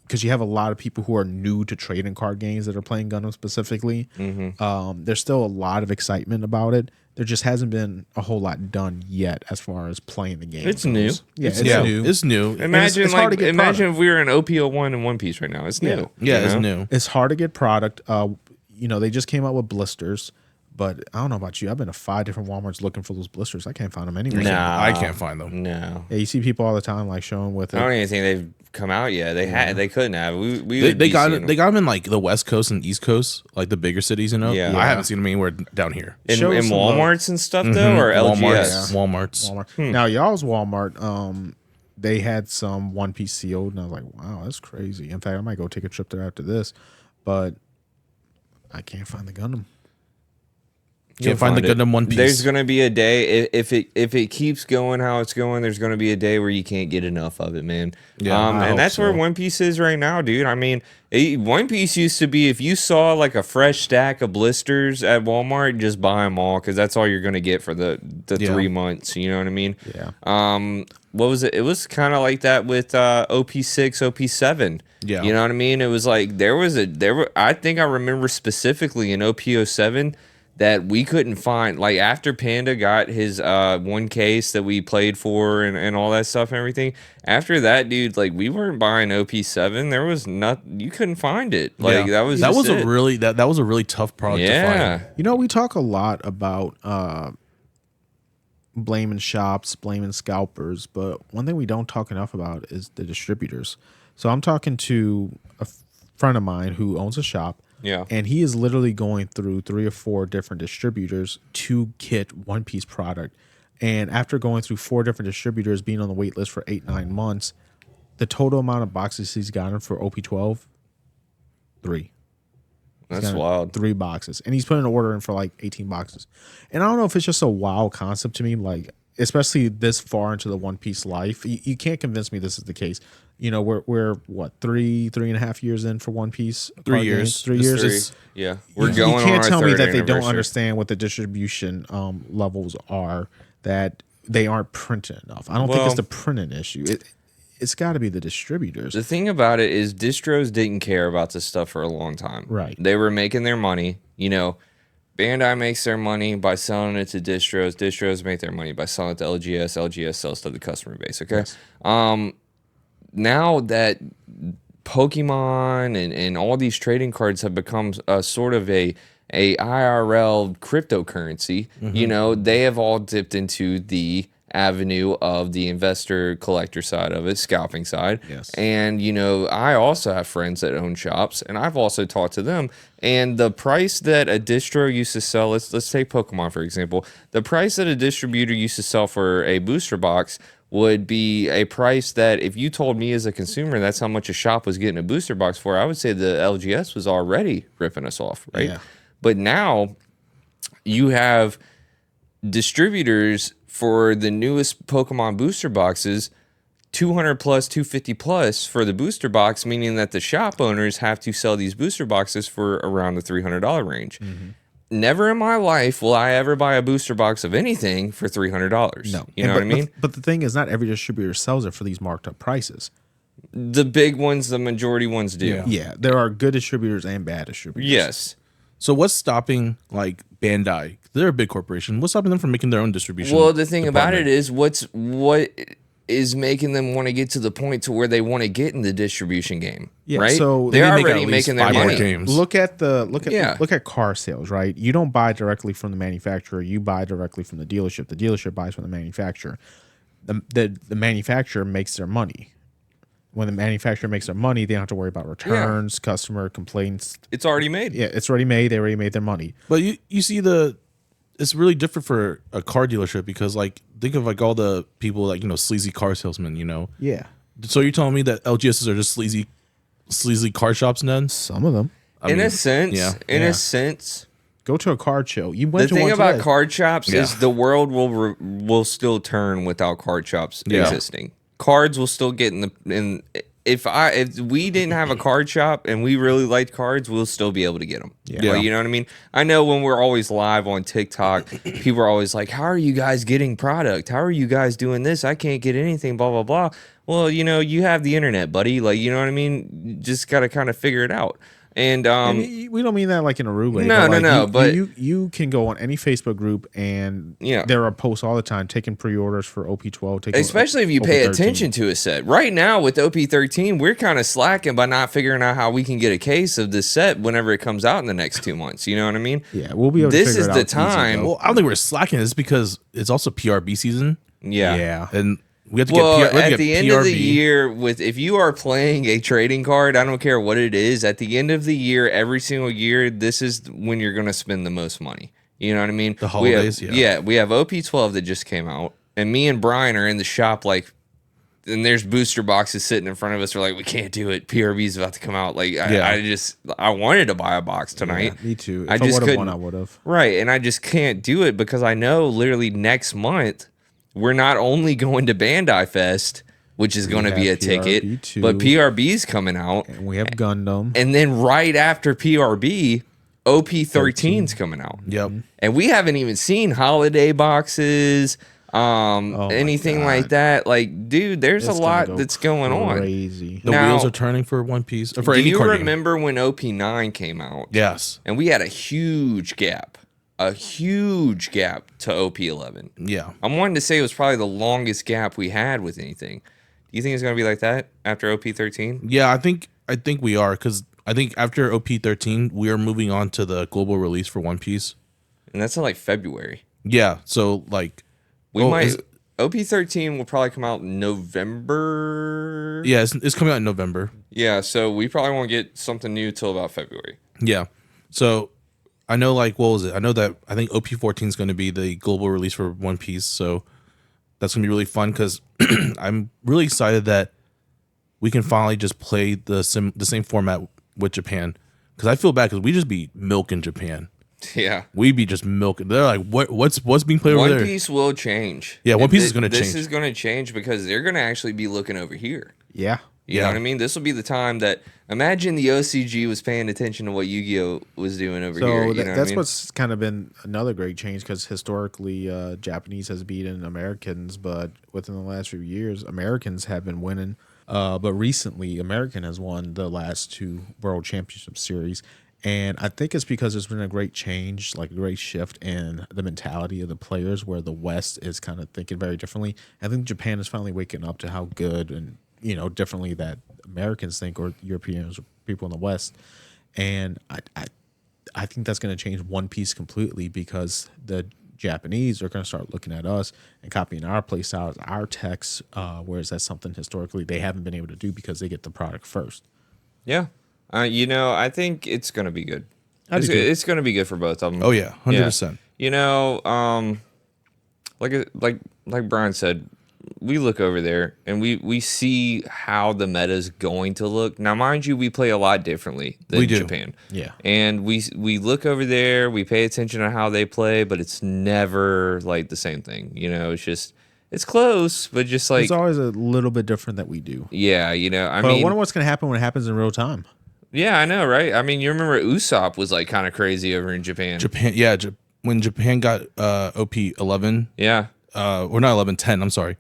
because you have a lot of people who are new to trading card games that are playing Gundam specifically. There's still a lot of excitement about it. There just hasn't been a whole lot done yet as far as playing the game. It's new. Yeah, it's new. It's new. Imagine if we were in OP12 and One Piece right now. It's new. Yeah, it's new. It's hard to get product. They just came out with blisters. But I don't know about you. I've been to 5 different Walmarts looking for those blisters. I can't find them anywhere. Nah, I can't find them. No. Yeah, you see people all the time like showing with it. I don't even think they've come out yet. They couldn't have. They got them in like the West Coast and East Coast, like the bigger cities. Yeah. I haven't seen them anywhere down here. In Walmarts and stuff though, or LGS. Walmarts. Now y'all's Walmart, they had some One Piece sealed, and I was like, wow, that's crazy. In fact, I might go take a trip there after this, but I can't find the Gundam. Can't find the Gundam One Piece. There's gonna be a day if it keeps going how it's going. There's gonna be a day where you can't get enough of it, man. Yeah, and that's where One Piece is right now, dude. I mean, One Piece used to be if you saw like a fresh stack of blisters at Walmart, just buy them all because that's all you're gonna get for the 3 months. You know what I mean? Yeah. What was it? It was kind of like that with OP6, OP7. Yeah. You know what I mean? It was like I think I remember specifically in OP07 that we couldn't find, like after Panda got his one case that we played for and all that stuff and everything. After that, dude, like we weren't buying OP7. There was you couldn't find it. Like that was a really tough product to find. We talk a lot about blaming shops, blaming scalpers, but one thing we don't talk enough about is the distributors. So I'm talking to a friend of mine who owns a shop. Yeah. And he is literally going through 3 or 4 different distributors to get One Piece product. And after going through 4 different distributors, being on the wait list for 8-9 months, the total amount of boxes he's gotten for OP12, 3. That's wild. 3 boxes. And he's putting an order in for like 18 boxes. And I don't know if it's just a wild concept to me, like, especially this far into the One Piece life. You can't convince me this is the case. We're what, 3.5 years in for One Piece? 3 years. 3 years. Yeah, You can't tell me that they don't understand what the distribution levels are, that they aren't printing enough. I don't think it's the printing issue. It's got to be the distributors. The thing about it is distros didn't care about this stuff for a long time. Right. They were making their money. Bandai makes their money by selling it to distros. Distros make their money by selling it to LGS. LGS sells to the customer base. Okay. Yes. Now that Pokemon and all these trading cards have become a sort of a IRL cryptocurrency, they have all dipped into the avenue of the investor collector side of it, scalping side. Yes. And I also have friends that own shops, and I've also talked to them. And the price that a distro used to sell, let's take Pokemon for example, the price that a distributor used to sell for a booster box would be a price that if you told me as a consumer that's how much a shop was getting a booster box for, I would say the LGS was already ripping us off, right? Yeah. But now you have distributors for the newest Pokemon booster boxes, 200 plus, 250 plus for the booster box, meaning that the shop owners have to sell these booster boxes for around the $300 range. Mm-hmm. Never in my life will I ever buy a booster box of anything for $300. No. You know what I mean? But the thing is, not every distributor sells it for these marked up prices. The big ones, the majority ones do. Yeah, there are good distributors and bad distributors. Yes. So what's stopping like Bandai? They're a big corporation. What's stopping them from making their own distribution? Well, the thing about it is what is making them want to get to the point to where they want to get in the distribution game, right? So they're already making their money. Games. Look at car sales, right? You don't buy directly from the manufacturer. You buy directly from the dealership. The dealership buys from the manufacturer. The manufacturer makes their money. When the manufacturer makes their money, they don't have to worry about returns, customer complaints. It's already made. Yeah, it's already made. They already made their money. But you see it's really different for a car dealership because like think of like all the people like sleazy car salesmen. Yeah. So you're telling me that LGSs are just sleazy sleazy card shops, Ned? Some of them. In a sense. Go to a card show. You went The to thing one about today. card shops is the world will still turn without card shops existing. Cards will still get in. If we didn't have a card shop and we really liked cards, we'll still be able to get them. Yeah. Like, you know what I mean? I know when we're always live on TikTok, people are always like, "How are you guys getting product? How are you guys doing this? I can't get anything." Blah blah blah. Well, you know, you have the internet, buddy. Like, you know what I mean? You just gotta kind of figure it out. And we don't mean that like in a rude way. No, but you can go on any Facebook group and there are posts all the time taking pre-orders for OP12. Especially if you pay attention to a set. Right now with OP13, we're kind of slacking by not figuring out how we can get a case of this set whenever it comes out in the next 2 months. You know what I mean? Yeah, we'll be able to figure it out. This is the time. Well, I don't think we're slacking. It's because it's also PRB season. Yeah. And we have to at the end of the year, if you are playing a trading card, I don't care what it is, at the end of the year, every single year, this is when you're going to spend the most money. You know what I mean? The holidays, we have OP12 that just came out, and me and Brian are in the shop, like, and there's booster boxes sitting in front of us. We're like, we can't do it. PRB is about to come out. Like, I wanted to buy a box tonight. Yeah, me too. I just couldn't. I would have. Right, and I just can't do it because I know literally next month, we're not only going to Bandai Fest, which is going to be a ticket, too. but PRB's coming out. And we have Gundam. And then right after PRB, OP13's coming out. Yep. And we haven't even seen holiday boxes, anything like that. Like, dude, there's a lot that's going on. Crazy. The wheels are turning for One Piece. For any do you card remember when OP9 came out? Yes. And we had a huge gap. To OP11. Yeah. I'm wanting to say it was probably the longest gap we had with anything. Do you think it's going to be like that after OP13? Yeah, I think we are, because I think after OP13, we are moving on to the global release for One Piece. And that's in like February. Yeah, so like... OP13 will probably come out in November. Yeah, it's coming out in November. Yeah, so we probably won't get something new till about February. Yeah. So... I know, like, what was it? I know that I think OP14 is going to be the global release for One Piece, so that's going to be really fun because I'm really excited that we can finally just play the same format with Japan. Because I feel bad because we just be milking Japan. Yeah, we be just milking. They're like, what's being played over there? One Piece will change. Yeah, One Piece is going to change. This is going to change because they're going to actually be looking over here. Yeah. You know what I mean? This will be the time that, imagine the OCG was paying attention to what YuGiOh was doing over here. You know that's what's kind of been another great change because historically Japanese has beaten Americans, but within the last few years, Americans have been winning. But recently, American has won the last 2 World Championship Series. And I think it's because there's been a great change, like a great shift in the mentality of the players where the West is kind of thinking very differently. I think Japan is finally waking up to how good and differently that Americans think, or Europeans, or people in the West. And I think that's going to change One Piece completely because the Japanese are going to start looking at us and copying our play styles, our techs, whereas that's something historically they haven't been able to do because they get the product first. Yeah. I think it's going to be good. It's going to be good for both of them. Oh, yeah, 100%. Yeah. Like Brian said, we look over there and we see how the meta is going to look. Now, mind you, we play a lot differently than Japan. Yeah. And we look over there, we pay attention to how they play, but it's never like the same thing. It's close, but just like... It's always a little bit different that we do. Yeah, I wonder what's going to happen when it happens in real time. Yeah, I know, right? I mean, you remember Usopp was like kind of crazy over in Japan. When Japan got OP11. Yeah. Or not 11, 10, I'm sorry.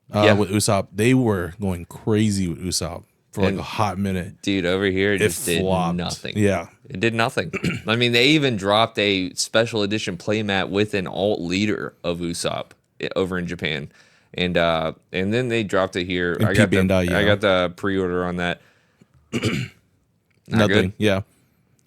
With Usopp, they were going crazy with Usopp for like a hot minute. Dude, over here it just did nothing. Yeah. It did nothing. I mean, they even dropped a special edition playmat with an alt leader of Usopp over in Japan. And then they dropped it here. I got the pre-order on that. Nothing. Good. Yeah.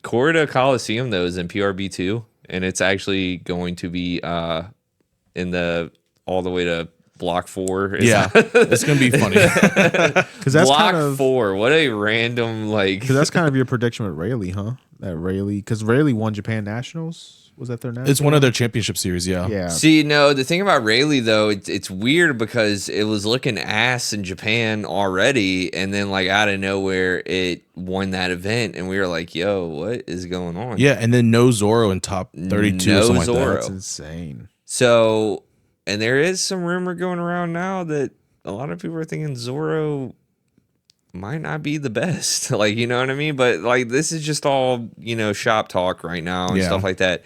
Corridor Coliseum though is in PRB 2, and it's actually going to be in the all the way to Block 4. It's gonna be funny. Because that's Block kind of 4. What a random like. Because that's kind of your prediction with Rayleigh, huh? that Rayleigh, because Rayleigh won Japan Nationals. Was that their national? It's one of their championship series, yeah. Yeah. See, no, the thing about Rayleigh though, it's weird because it was looking ass in Japan already, and then like out of nowhere it won that event, and we were like, "Yo, what is going on?" Yeah, and then no Zoro in top 32 No or something Zoro. like that. That's insane. So, and there is some rumor going around now that a lot of people are thinking Zoro might not be the best. Like, you know what I mean? But like, this is just all, you know, shop talk right now and stuff like that.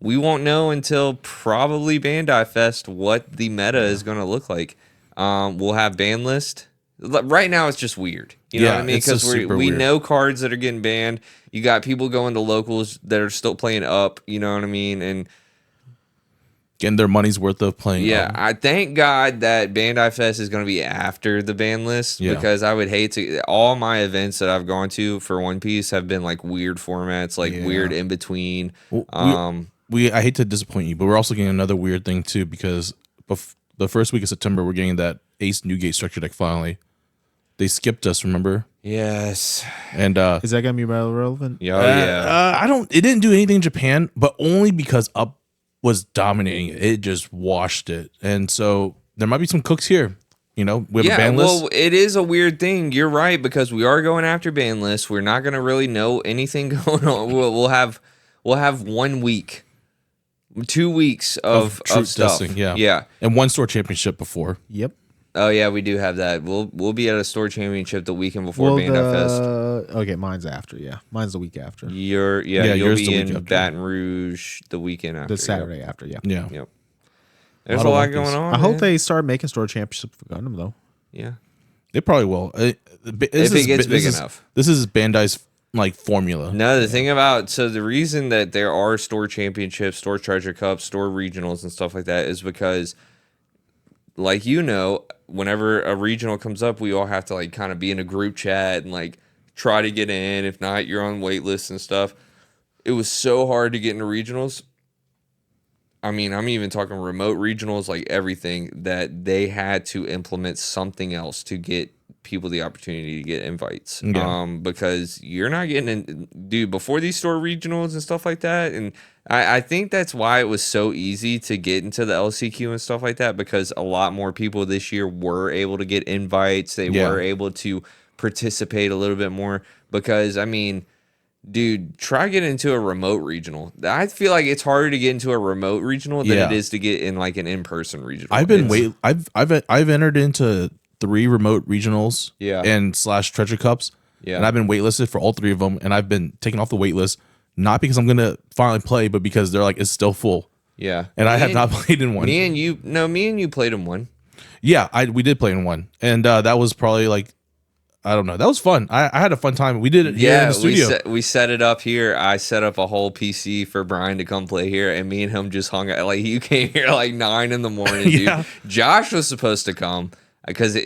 We won't know until probably Bandai Fest what the meta is going to look like. We'll have ban list. Right now, it's just weird. You know what I mean? Because we know cards that are getting banned. You got people going to locals that are still playing up. You know what I mean? And getting their money's worth of playing. Yeah, I thank God that Bandai Fest is going to be after the ban list, because I would hate to. All my events that I've gone to for One Piece have been like weird formats, like weird in between. I hate to disappoint you, but we're also getting another weird thing too, because the first week of September we're getting that Ace Newgate structure deck finally. They skipped us, remember? Yes. And is that gonna be relevant? Yeah. It didn't do anything in Japan, but only because Up was dominating it. It just washed it. And so there might be some cooks here. You know, we have a ban list. Well, it is a weird thing. You're right, because we are going after ban lists. We're not gonna really know anything going on. We'll have 1 week. 2 weeks of stuff. Testing, yeah. And one store championship before. Yep. Oh yeah, we do have that. We'll be at a store championship the weekend before Bandai Fest. Okay, mine's after. Yeah, mine's the week after. You'll be in Baton Rouge the weekend after. The Saturday after. Yeah. Yep. There's a lot going on. I hope they start making store championship for Gundam though. Yeah. They probably will. If it gets big enough. This is Bandai's like formula. No, the thing about the reason that there are store championships, store treasure cups, store regionals and stuff like that is because, like, you know, whenever a regional comes up, we all have to like kind of be in a group chat and like try to get in. If not, you're on wait lists and stuff. It was so hard to get into regionals. I mean, I'm even talking remote regionals, like everything, that they had to implement something else to get people the opportunity to get invites. Because you're not getting in, dude, before these store regionals and stuff like that. And I think that's why it was so easy to get into the LCQ and stuff like that, because a lot more people this year were able to get invites. They were able to participate a little bit more, because I mean, dude, try getting into a remote regional. I feel like it's harder to get into a remote regional than it is to get in like an in-person regional. I've entered into 3 remote regionals and / treasure cups. And I've been waitlisted for all 3 of them, and I've been taken off the waitlist, not because I'm gonna finally play, but because they're like, it's still full. Yeah. And I have not played in one. Me and you played in one. Yeah, we did play in one. And that was probably like, I don't know. That was fun. I had a fun time. We did it here in the studio. We set it up here. I set up a whole PC for Brian to come play here, and me and him just hung out. Like, you came here like 9 in the morning, dude. Josh was supposed to come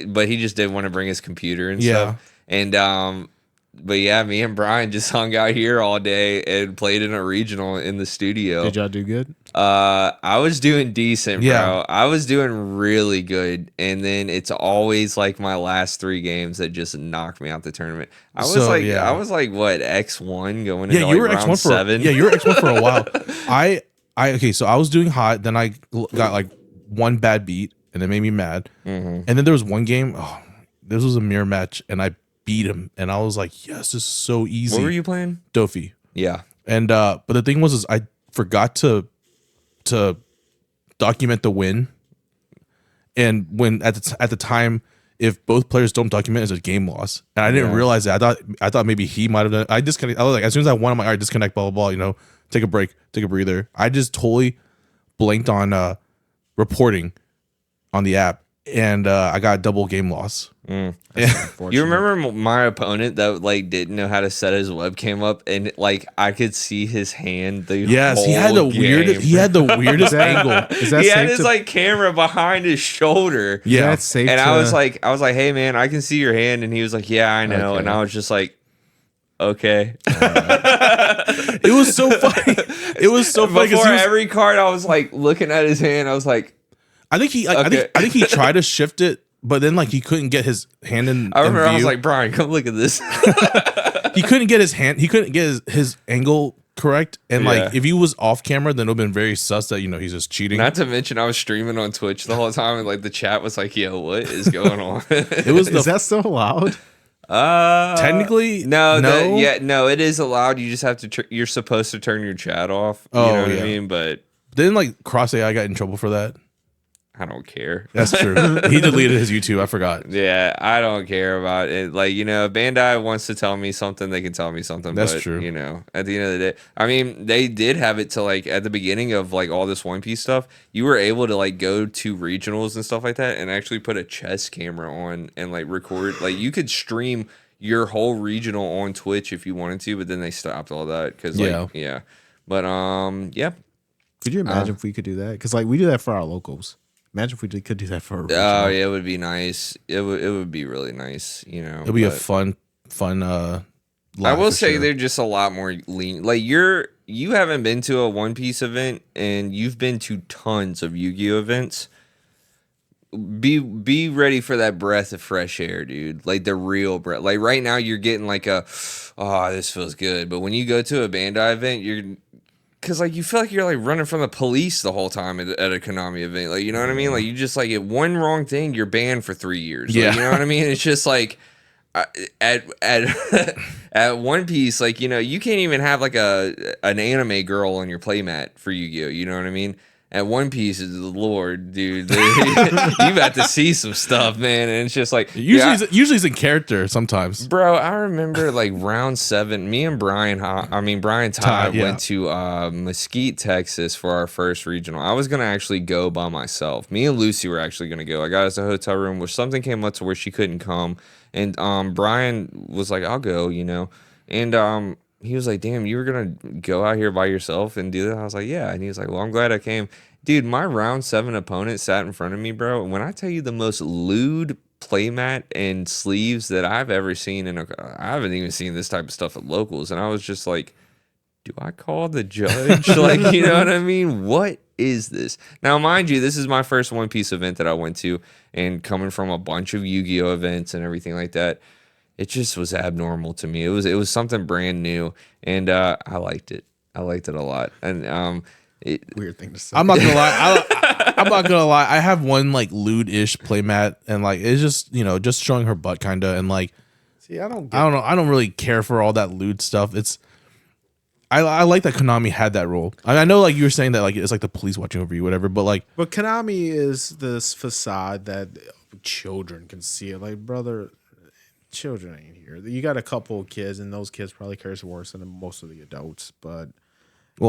but he just didn't want to bring his computer and stuff. And but yeah, me and Brian just hung out here all day and played in a regional in the studio. Did y'all do good? I was doing decent, bro. I was doing really good, and then it's always like my last 3 games that just knocked me out the tournament. I was like what, X1 going into you were like round X1 7. You were X1 for a while. Okay, so I was doing hot, then I got like one bad beat, and it made me mad. And then there was one game. Oh, this was a mirror match, and I beat him, and I was like, yes, this is so easy. What were you playing? Dofi. Yeah. And but the thing was, I forgot to document the win, and when at the time, if both players don't document, it's a game loss, and I didn't realize that. I thought maybe he might have done it. I disconnect. I was like, as soon as I won, I'm like, all right, disconnect, blah blah blah. You know, take a break, take a breather. I just totally blanked on reporting on the app, and I got a double game loss. You remember my opponent that like didn't know how to set his webcam up, and like I could see his hand. He had the weirdest angle. He had his like camera behind his shoulder. Yeah, that's safe. And I was like, hey man, I can see your hand, and he was like, yeah, I know. Okay. And I was just like, okay. It was so funny. It was so funny. Before every card, I was like looking at his hand. I was like, I think he tried to shift it, but then like he couldn't get his hand in. I remember I was like, Brian, come look at this. he couldn't get his hand. He couldn't get his angle correct. And like if he was off camera, then it would have been very sus that he's just cheating. Not to mention I was streaming on Twitch the whole time, and like the chat was like, "Yo, what is going on?" Is that still allowed? Technically, no. No, it is allowed. You just have to. You're supposed to turn your chat off. You know what I mean? But didn't like Cross AI got in trouble for that? I don't care. That's true. He deleted his YouTube. I forgot. Yeah, I don't care about it. Like, if Bandai wants to tell me something, they can tell me something. That's but, true. At the end of the day, I mean, they did have it to like at the beginning of like all this One Piece stuff, you were able to like go to regionals and stuff like that and actually put a chess camera on and like record. Like, you could stream your whole regional on Twitch if you wanted to, but then they stopped all that because But Could you imagine if we could do that? Because like we do that for our locals. Imagine if we could do that for a regional. Oh yeah, it would be nice. It would be really nice. It'd be a fun. I will say they're just a lot more lean. Like you haven't been to a One Piece event, and you've been to tons of Yu-Gi-Oh events. Be ready for that breath of fresh air, dude. Like the real breath. Like right now, you're getting like this feels good. But when you go to a Bandai event, because like you feel like you're like running from the police the whole time at a Konami event, like you know what I mean? Like you just like get one wrong thing, you're banned for 3 years. Like, you know what I mean? It's just like at One Piece, like you can't even have like an anime girl on your playmat for Yu-Gi-Oh. You know what I mean? At One Piece, is the Lord, dude. You about to see some stuff, man. And it's just like usually it's in character sometimes. Bro, I remember like round 7. Me and Bryan Ha went to Mesquite, Texas for our first regional. I was gonna actually go by myself. Me and Lucy were actually gonna go. I got us a hotel room where something came up to where she couldn't come, and Bryan was like, "I'll go," and he was like, "Damn, you were gonna go out here by yourself and do that?" I was like, "Yeah." And he was like, "Well, I'm glad I came." Dude, my round 7 opponent sat in front of me, bro. And when I tell you the most lewd playmat and sleeves that I've ever seen, I haven't even seen this type of stuff at locals. And I was just like, do I call the judge? Like, you know what I mean? What is this? Now, mind you, this is my first One Piece event that I went to. And coming from a bunch of Yu-Gi-Oh events and everything like that, it just was abnormal to me. It was something brand new, and I liked it. I liked it a lot. And weird thing to say. I'm not gonna lie. I'm not gonna lie. I have one like lewd-ish playmat, and like it's just just showing her butt kinda, and like I don't know. I don't really care for all that lewd stuff. I like that Konami had that rule. I know like you were saying that like it's like the police watching over you, whatever. But Konami is this facade that children can see it. Like, brother, children ain't here. You got a couple of kids, and those kids probably curse worse than most of the adults. But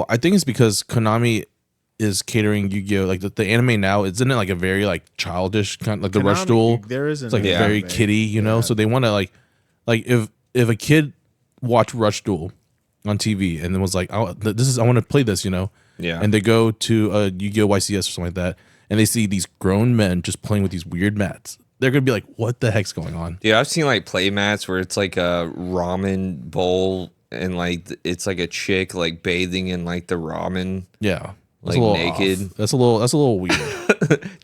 I think it's because Konami is catering Yu-Gi-Oh. Like the anime now, isn't it like a very like childish kind of like the Konami, Rush Duel? There isn't. It's like very kiddie, So they want to like if a kid watched Rush Duel on TV and then was like, I want to play this, and they go to a Yu-Gi-Oh YCS or something like that, and they see these grown men just playing with these weird mats. They're gonna be like, "What the heck's going on?" Yeah, I've seen like play mats where it's like a ramen bowl and like it's like a chick like bathing in like the ramen. Yeah, like naked. That's a little weird.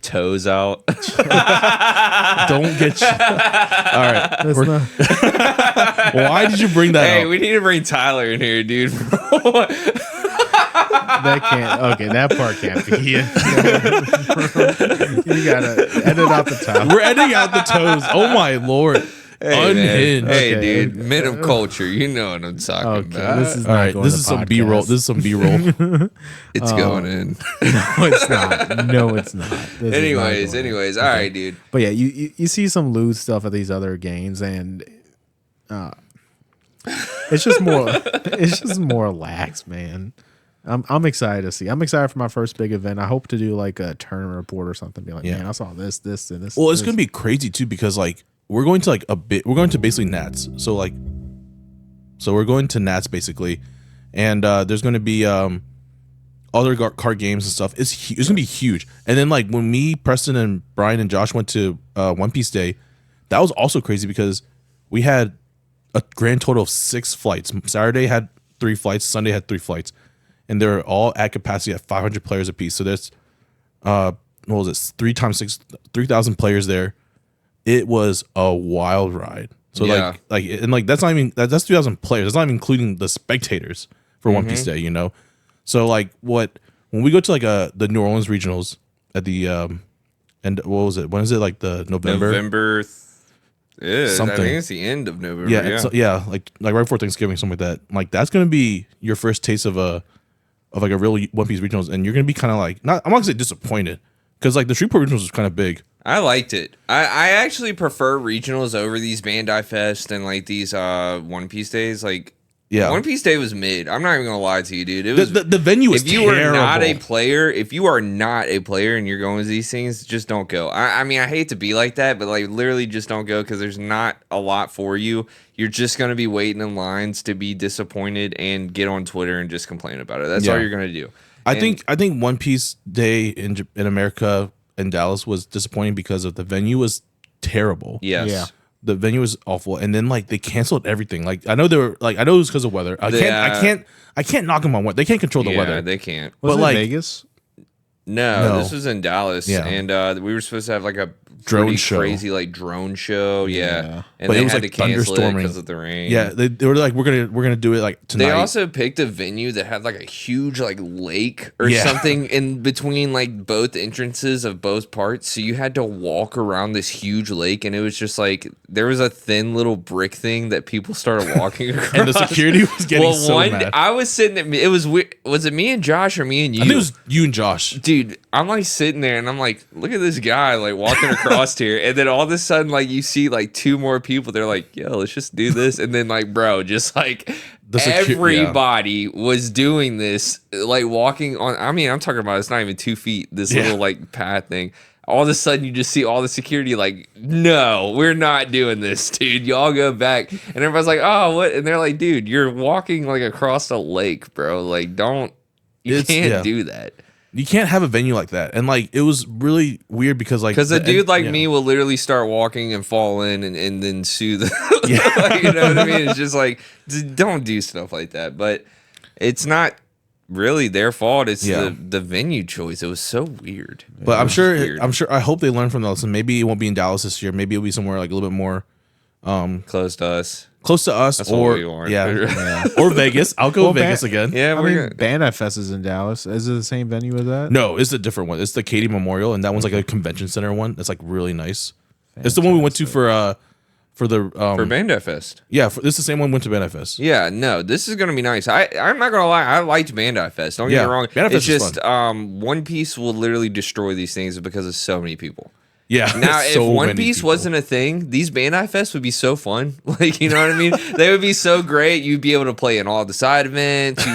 Toes out. Don't get. All right. Why did you bring that? Hey, up? we need to bring Tyler in here, dude. That can't. Okay, that part can't be. You gotta edit out the top. We're editing out the toes. Oh my lord. Hey, unhinged. Hey, dude, men of culture. You know what I'm talking about. This is all right. This is some B-roll. This is some B-roll. It's going in. No, it's not. No, it's not. Anyways. All right, dude. But yeah, you see some lewd stuff at these other games, and it's just more lax, man. I'm excited to see. I'm excited for my first big event. I hope to do like a tournament report or something. Be like, man, I saw this, and this. Well, it's gonna be crazy too because like we're going to basically Nats. So we're going to Nats basically, and there's going to be other card games and stuff. It's gonna be huge. And then like when me, Preston, and Brian and Josh went to One Piece Day, that was also crazy because we had a grand total of 6 flights. Saturday had 3 flights. Sunday had 3 flights. And they're all at capacity at 500 players apiece. So there's, what was it, 3 times 6, 3,000 players there. It was a wild ride. So like that's not even that's 2,000 players. That's not even including the spectators for One Piece Day. You know, so like when we go to like the New Orleans regionals at the and what was it? When is it? Like the November. Something. I think it's the end of November. Yeah, like right before Thanksgiving, something like that. Like that's gonna be your first taste of like a real One Piece regionals, and you're gonna be kind of like I'm not gonna say disappointed because like the Shreveport regionals was kind of big. I liked it. I actually prefer regionals over these Bandai Fest and like these One Piece days. Like One Piece Day was mid. I'm not even gonna lie to you, dude. It was the venue was terrible. If you are not a player and you're going to these things, just don't go. I mean, I hate to be like that, but like literally just don't go because there's not a lot for you. You're just gonna be waiting in lines to be disappointed and get on Twitter and just complain about it. That's all you're gonna do. I think One Piece Day in America and Dallas was disappointing because of the venue was terrible. Yes. Yeah. The venue was awful, and then like they canceled everything. Like I know they were like I know it was because of weather. I can't knock them on weather. They can't control the weather. They can't. Was it like Vegas? No, this was in Dallas, and we were supposed to have like a drone show, crazy like drone show, and but they it was had like to cancel it thunderstorming because of the rain. Yeah, they were like we're gonna do it like tonight. They also picked a venue that had like a huge like lake or something in between like both entrances of both parts, so you had to walk around this huge lake, and it was just like there was a thin little brick thing that people started walking across, and the security was getting mad. I was sitting at it was it me and Josh or me and you? I think it was you and Josh, dude. I'm like sitting there and I'm like, look at this guy like walking across here, and then all of a sudden like you see like two more people. They're like, yo, let's just do this, and then like bro, just like everybody was doing this, like walking on. I mean, I'm talking about it's not even 2 feet. This little like path thing. All of a sudden, you just see all the security like, no, we're not doing this, dude. Y'all go back, and everybody's like, oh, what? And they're like, dude, you're walking like across a lake, bro. Like, you can't do that. You can't have a venue like that. And like it was really weird because like a dude like me will literally start walking and fall in and then sue the like, you know what I mean? It's just like don't do stuff like that. But it's not really their fault. It's the venue choice. It was so weird. But I'm sure I hope they learn from the lesson. Maybe it won't be in Dallas this year. Maybe it'll be somewhere like a little bit more close to us. That's or what we want. Or Vegas. I'll go Vegas again. Yeah, I mean, Bandai Fest is in Dallas. Is it the same venue as that? No, it's a different one. It's the Katy Memorial, and that one's like a convention center one. That's like really nice. Fantastic. It's the one we went to for Bandai Fest. Yeah, this is the same one we went to Bandai Fest. Yeah, no, this is gonna be nice. I'm not gonna lie, I liked Bandai Fest. Don't get me wrong. Bandai Fest it's just One Piece will literally destroy these things because of so many people. Yeah. Now, if One Piece wasn't a thing, these Bandai Fests would be so fun. Like, you know what I mean? They would be so great. You'd be able to play in all the side events.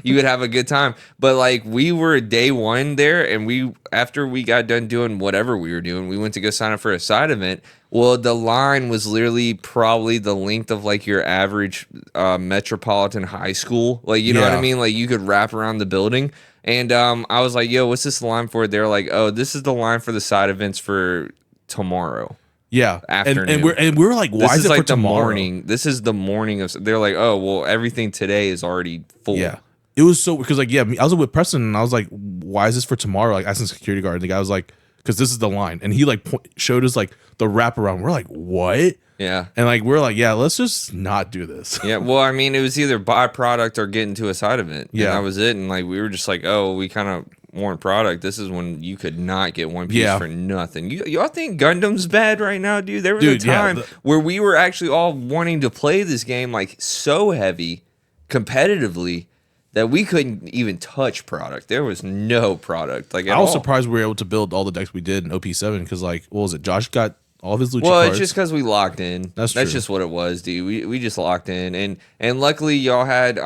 You would have a good time. But like, we were day one there, and after we got done doing whatever we were doing, we went to go sign up for a side event. Well, the line was literally probably the length of like your average metropolitan high school. Like, you know what I mean? Like, you could wrap around the building. And I was like, yo, what's this line for? They're like, oh, this is the line for the side events for tomorrow. Yeah. Afternoon. And we're like, why is it like for tomorrow? Morning. This is the morning of. They're like, oh, well, everything today is already full. Yeah. It was so, because like, I was with Preston and I was like, why is this for tomorrow? Like, asking security guard. And the guy was like, because this is the line. And he like showed us like the wraparound. We're like, what? Yeah. And like, we're like, yeah, let's just not do this. Yeah. Well, I mean, it was either buy product or get into a side event. Yeah. And that was it. And like, we were just like, oh, we kind of want product. This is when you could not get One Piece for nothing. Y'all think Gundam's bad right now, dude? There was a time where we were actually all wanting to play this game like so heavy competitively that we couldn't even touch product. There was no product. Like, I was surprised we were able to build all the decks we did in OP7 because like, what was it? Josh got all of his Lucha cards. Well, it's just because we locked in. That's true. Just what it was, dude. We just locked in, and luckily y'all had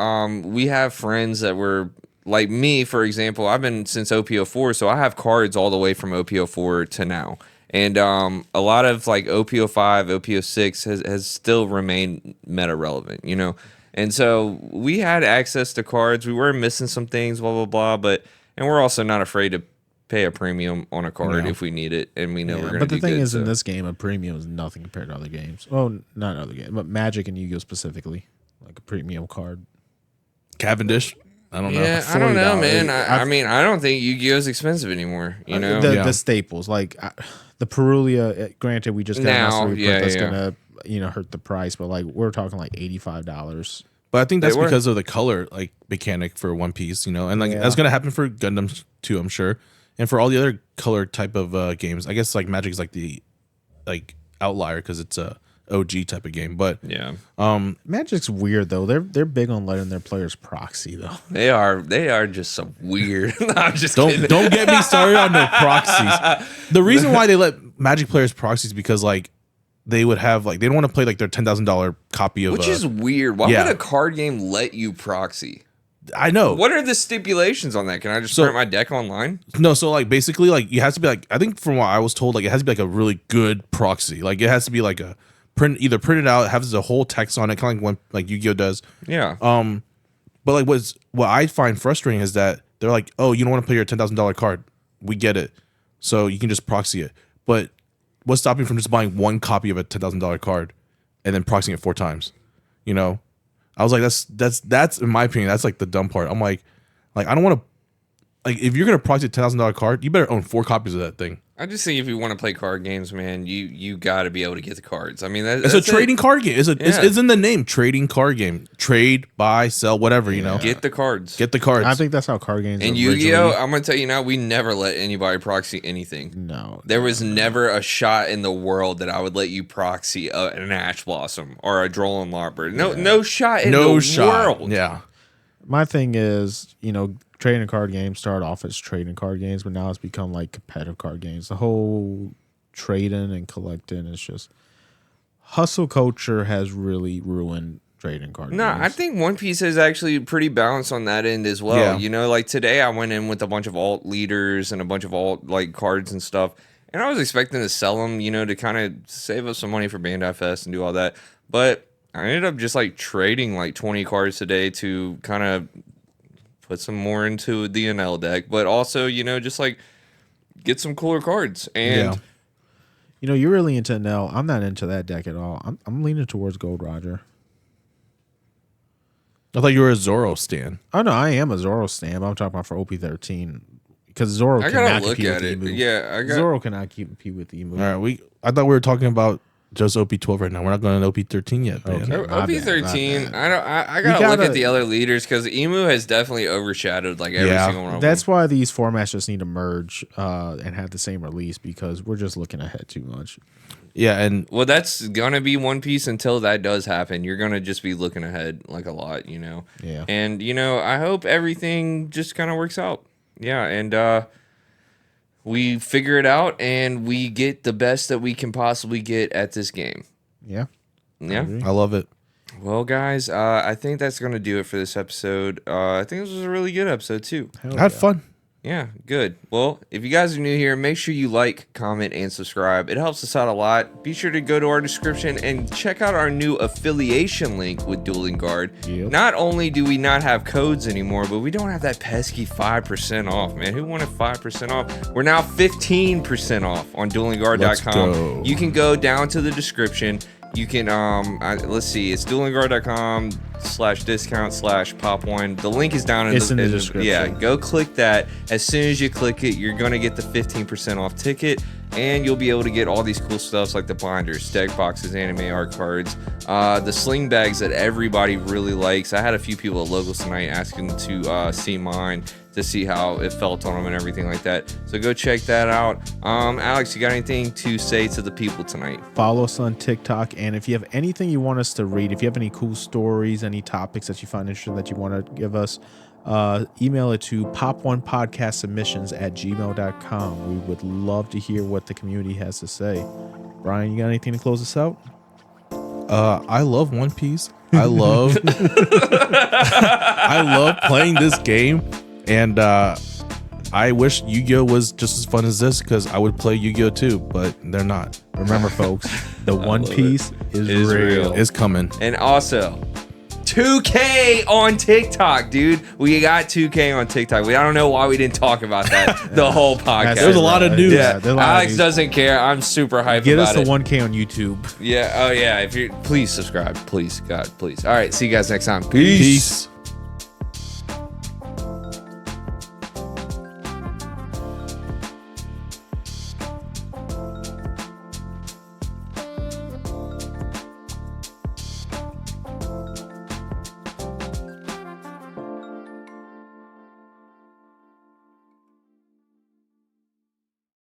we have friends that were like me, for example. I've been since OP04, so I have cards all the way from OP04 to now, and a lot of like OP05, OP06 has still remained meta relevant, you know. And so we had access to cards. We were missing some things, blah blah blah, and we're also not afraid to pay a premium on a card if we need it, and we know we're gonna. But the thing good, is, in this game, a premium is nothing compared to other games. Oh, not other games, but Magic and Yu-Gi-Oh specifically, like a premium card. Cavendish. I don't know. Yeah, I don't know, man. I mean, I don't think Yu-Gi-Oh is expensive anymore. You know, the staples like the Perulia. Granted, we just got a mastery, but that's gonna hurt the price, but like we're talking like $85. But I think that's because of the color like mechanic for One Piece, and like that's gonna happen for Gundam too, I'm sure, and for all the other color type of games. I guess like Magic is like the outlier because it's a OG type of game. But yeah, Magic's weird though. They're big on letting their players proxy though. They are just so weird. No, I'm just don't kidding. Don't get me started on the proxies. The reason why they let Magic players proxy is because like they would have like they don't want to play like their $10,000 copy of which is weird. Why would a card game let you proxy? I know. What are the stipulations on that? Can I just print my deck online? No, so like basically like you have to be like I think from what I was told like it has to be like a really good proxy. Like it has to be like a either print it out, have the whole text on it, kind of like one like YuGiOh does. Yeah. But like what I find frustrating is that they're like, oh, you don't want to play your $10,000 card. We get it, so you can just proxy it. But what's stopping you from just buying one copy of a $10,000 card and then proxying it 4 times? I was like, that's in my opinion, that's like the dumb part. I'm like I don't want to like if you're gonna proxy a $10,000 card, you better own 4 copies of that thing. I just think if you want to play card games, man, you got to be able to get the cards. I mean, that's a trading card game. It's in the name, trading card game. Trade, buy, sell, whatever. Get the cards. Get the cards. I think that's how card games. And YuGiOh, I'm gonna tell you now, we never let anybody proxy anything. No, there was never a shot in the world that I would let you proxy an Ash Blossom or a Drolan Lockbird. No shot in the world. Yeah. My thing is, trading card games start off as trading card games, but now it's become like competitive card games. The whole trading and collecting is just hustle culture has really ruined trading card games. I think One Piece is actually pretty balanced on that end as well. Yeah. Like today I went in with a bunch of alt leaders and a bunch of alt like cards and stuff, and I was expecting to sell them, to kind of save us some money for Bandai Fest and do all that, but I ended up just like trading like 20 cards today to kind of put some more into the Enel deck, but also, just like get some cooler cards. And you're really into Enel. I'm not into that deck at all. I'm leaning towards Gold Roger. I thought you were a Zoro stan. Oh no, I am a Zoro stan. But I'm talking about for OP13 because Zoro cannot compete with Emu. Yeah, Zoro cannot compete with Emu. All right, I thought we were talking about just OP12 right now. We're not going to OP13 yet. Okay, OP13, I gotta look at the other leaders because Emu has definitely overshadowed like every single one of them. That's why these formats just need to merge and have the same release because we're just looking ahead too much. Yeah, and well, that's gonna be One Piece until that does happen. You're gonna just be looking ahead like a lot, Yeah. And I hope everything just kind of works out. Yeah, and we figure it out and we get the best that we can possibly get at this game. Yeah. I love it. Well, guys, I think that's going to do it for this episode. I think this was a really good episode, too. I had fun. Yeah, good. Well, if you guys are new here, make sure you like, comment, and subscribe. It helps us out a lot. Be sure to go to our description and check out our new affiliation link with Dueling Guard. Yep. Not only do we not have codes anymore, but we don't have that pesky 5% off, man. Who wanted 5% off? We're now 15% off on duelingguard.com. You can go down to the description. You can, let's see, it's duelingguard.com/discount/Pop.1. The link is down in the description. Yeah, go click that. As soon as you click it, you're going to get the 15% off ticket, and you'll be able to get all these cool stuffs like the binders, deck boxes, anime art cards, the sling bags that everybody really likes. I had a few people at Locals tonight asking to see mine to see how it felt on them and everything like that. So go check that out. Alex, you got anything to say to the people tonight? Follow us on TikTok, and if you have anything you want us to read, if you have any cool stories, any topics that you find interesting that you want to give us, email it to pop1podcastsubmissions@gmail.com. We would love to hear what the community has to say. Brian, you got anything to close us out? I love One Piece. I love I love playing this game. And I wish YuGiOh was just as fun as this because I would play YuGiOh too, but they're not. Remember, folks, the One Piece is real. It's coming. And also, 2K on TikTok, dude. We got 2K on TikTok. I don't know why we didn't talk about that the whole podcast. There's a lot of news. Yeah, Alex doesn't care. I'm super hyped Get about it. Get us to 1K on YouTube. Yeah. Oh, yeah. If you please subscribe. Please, God, please. All right. See you guys next time. Peace.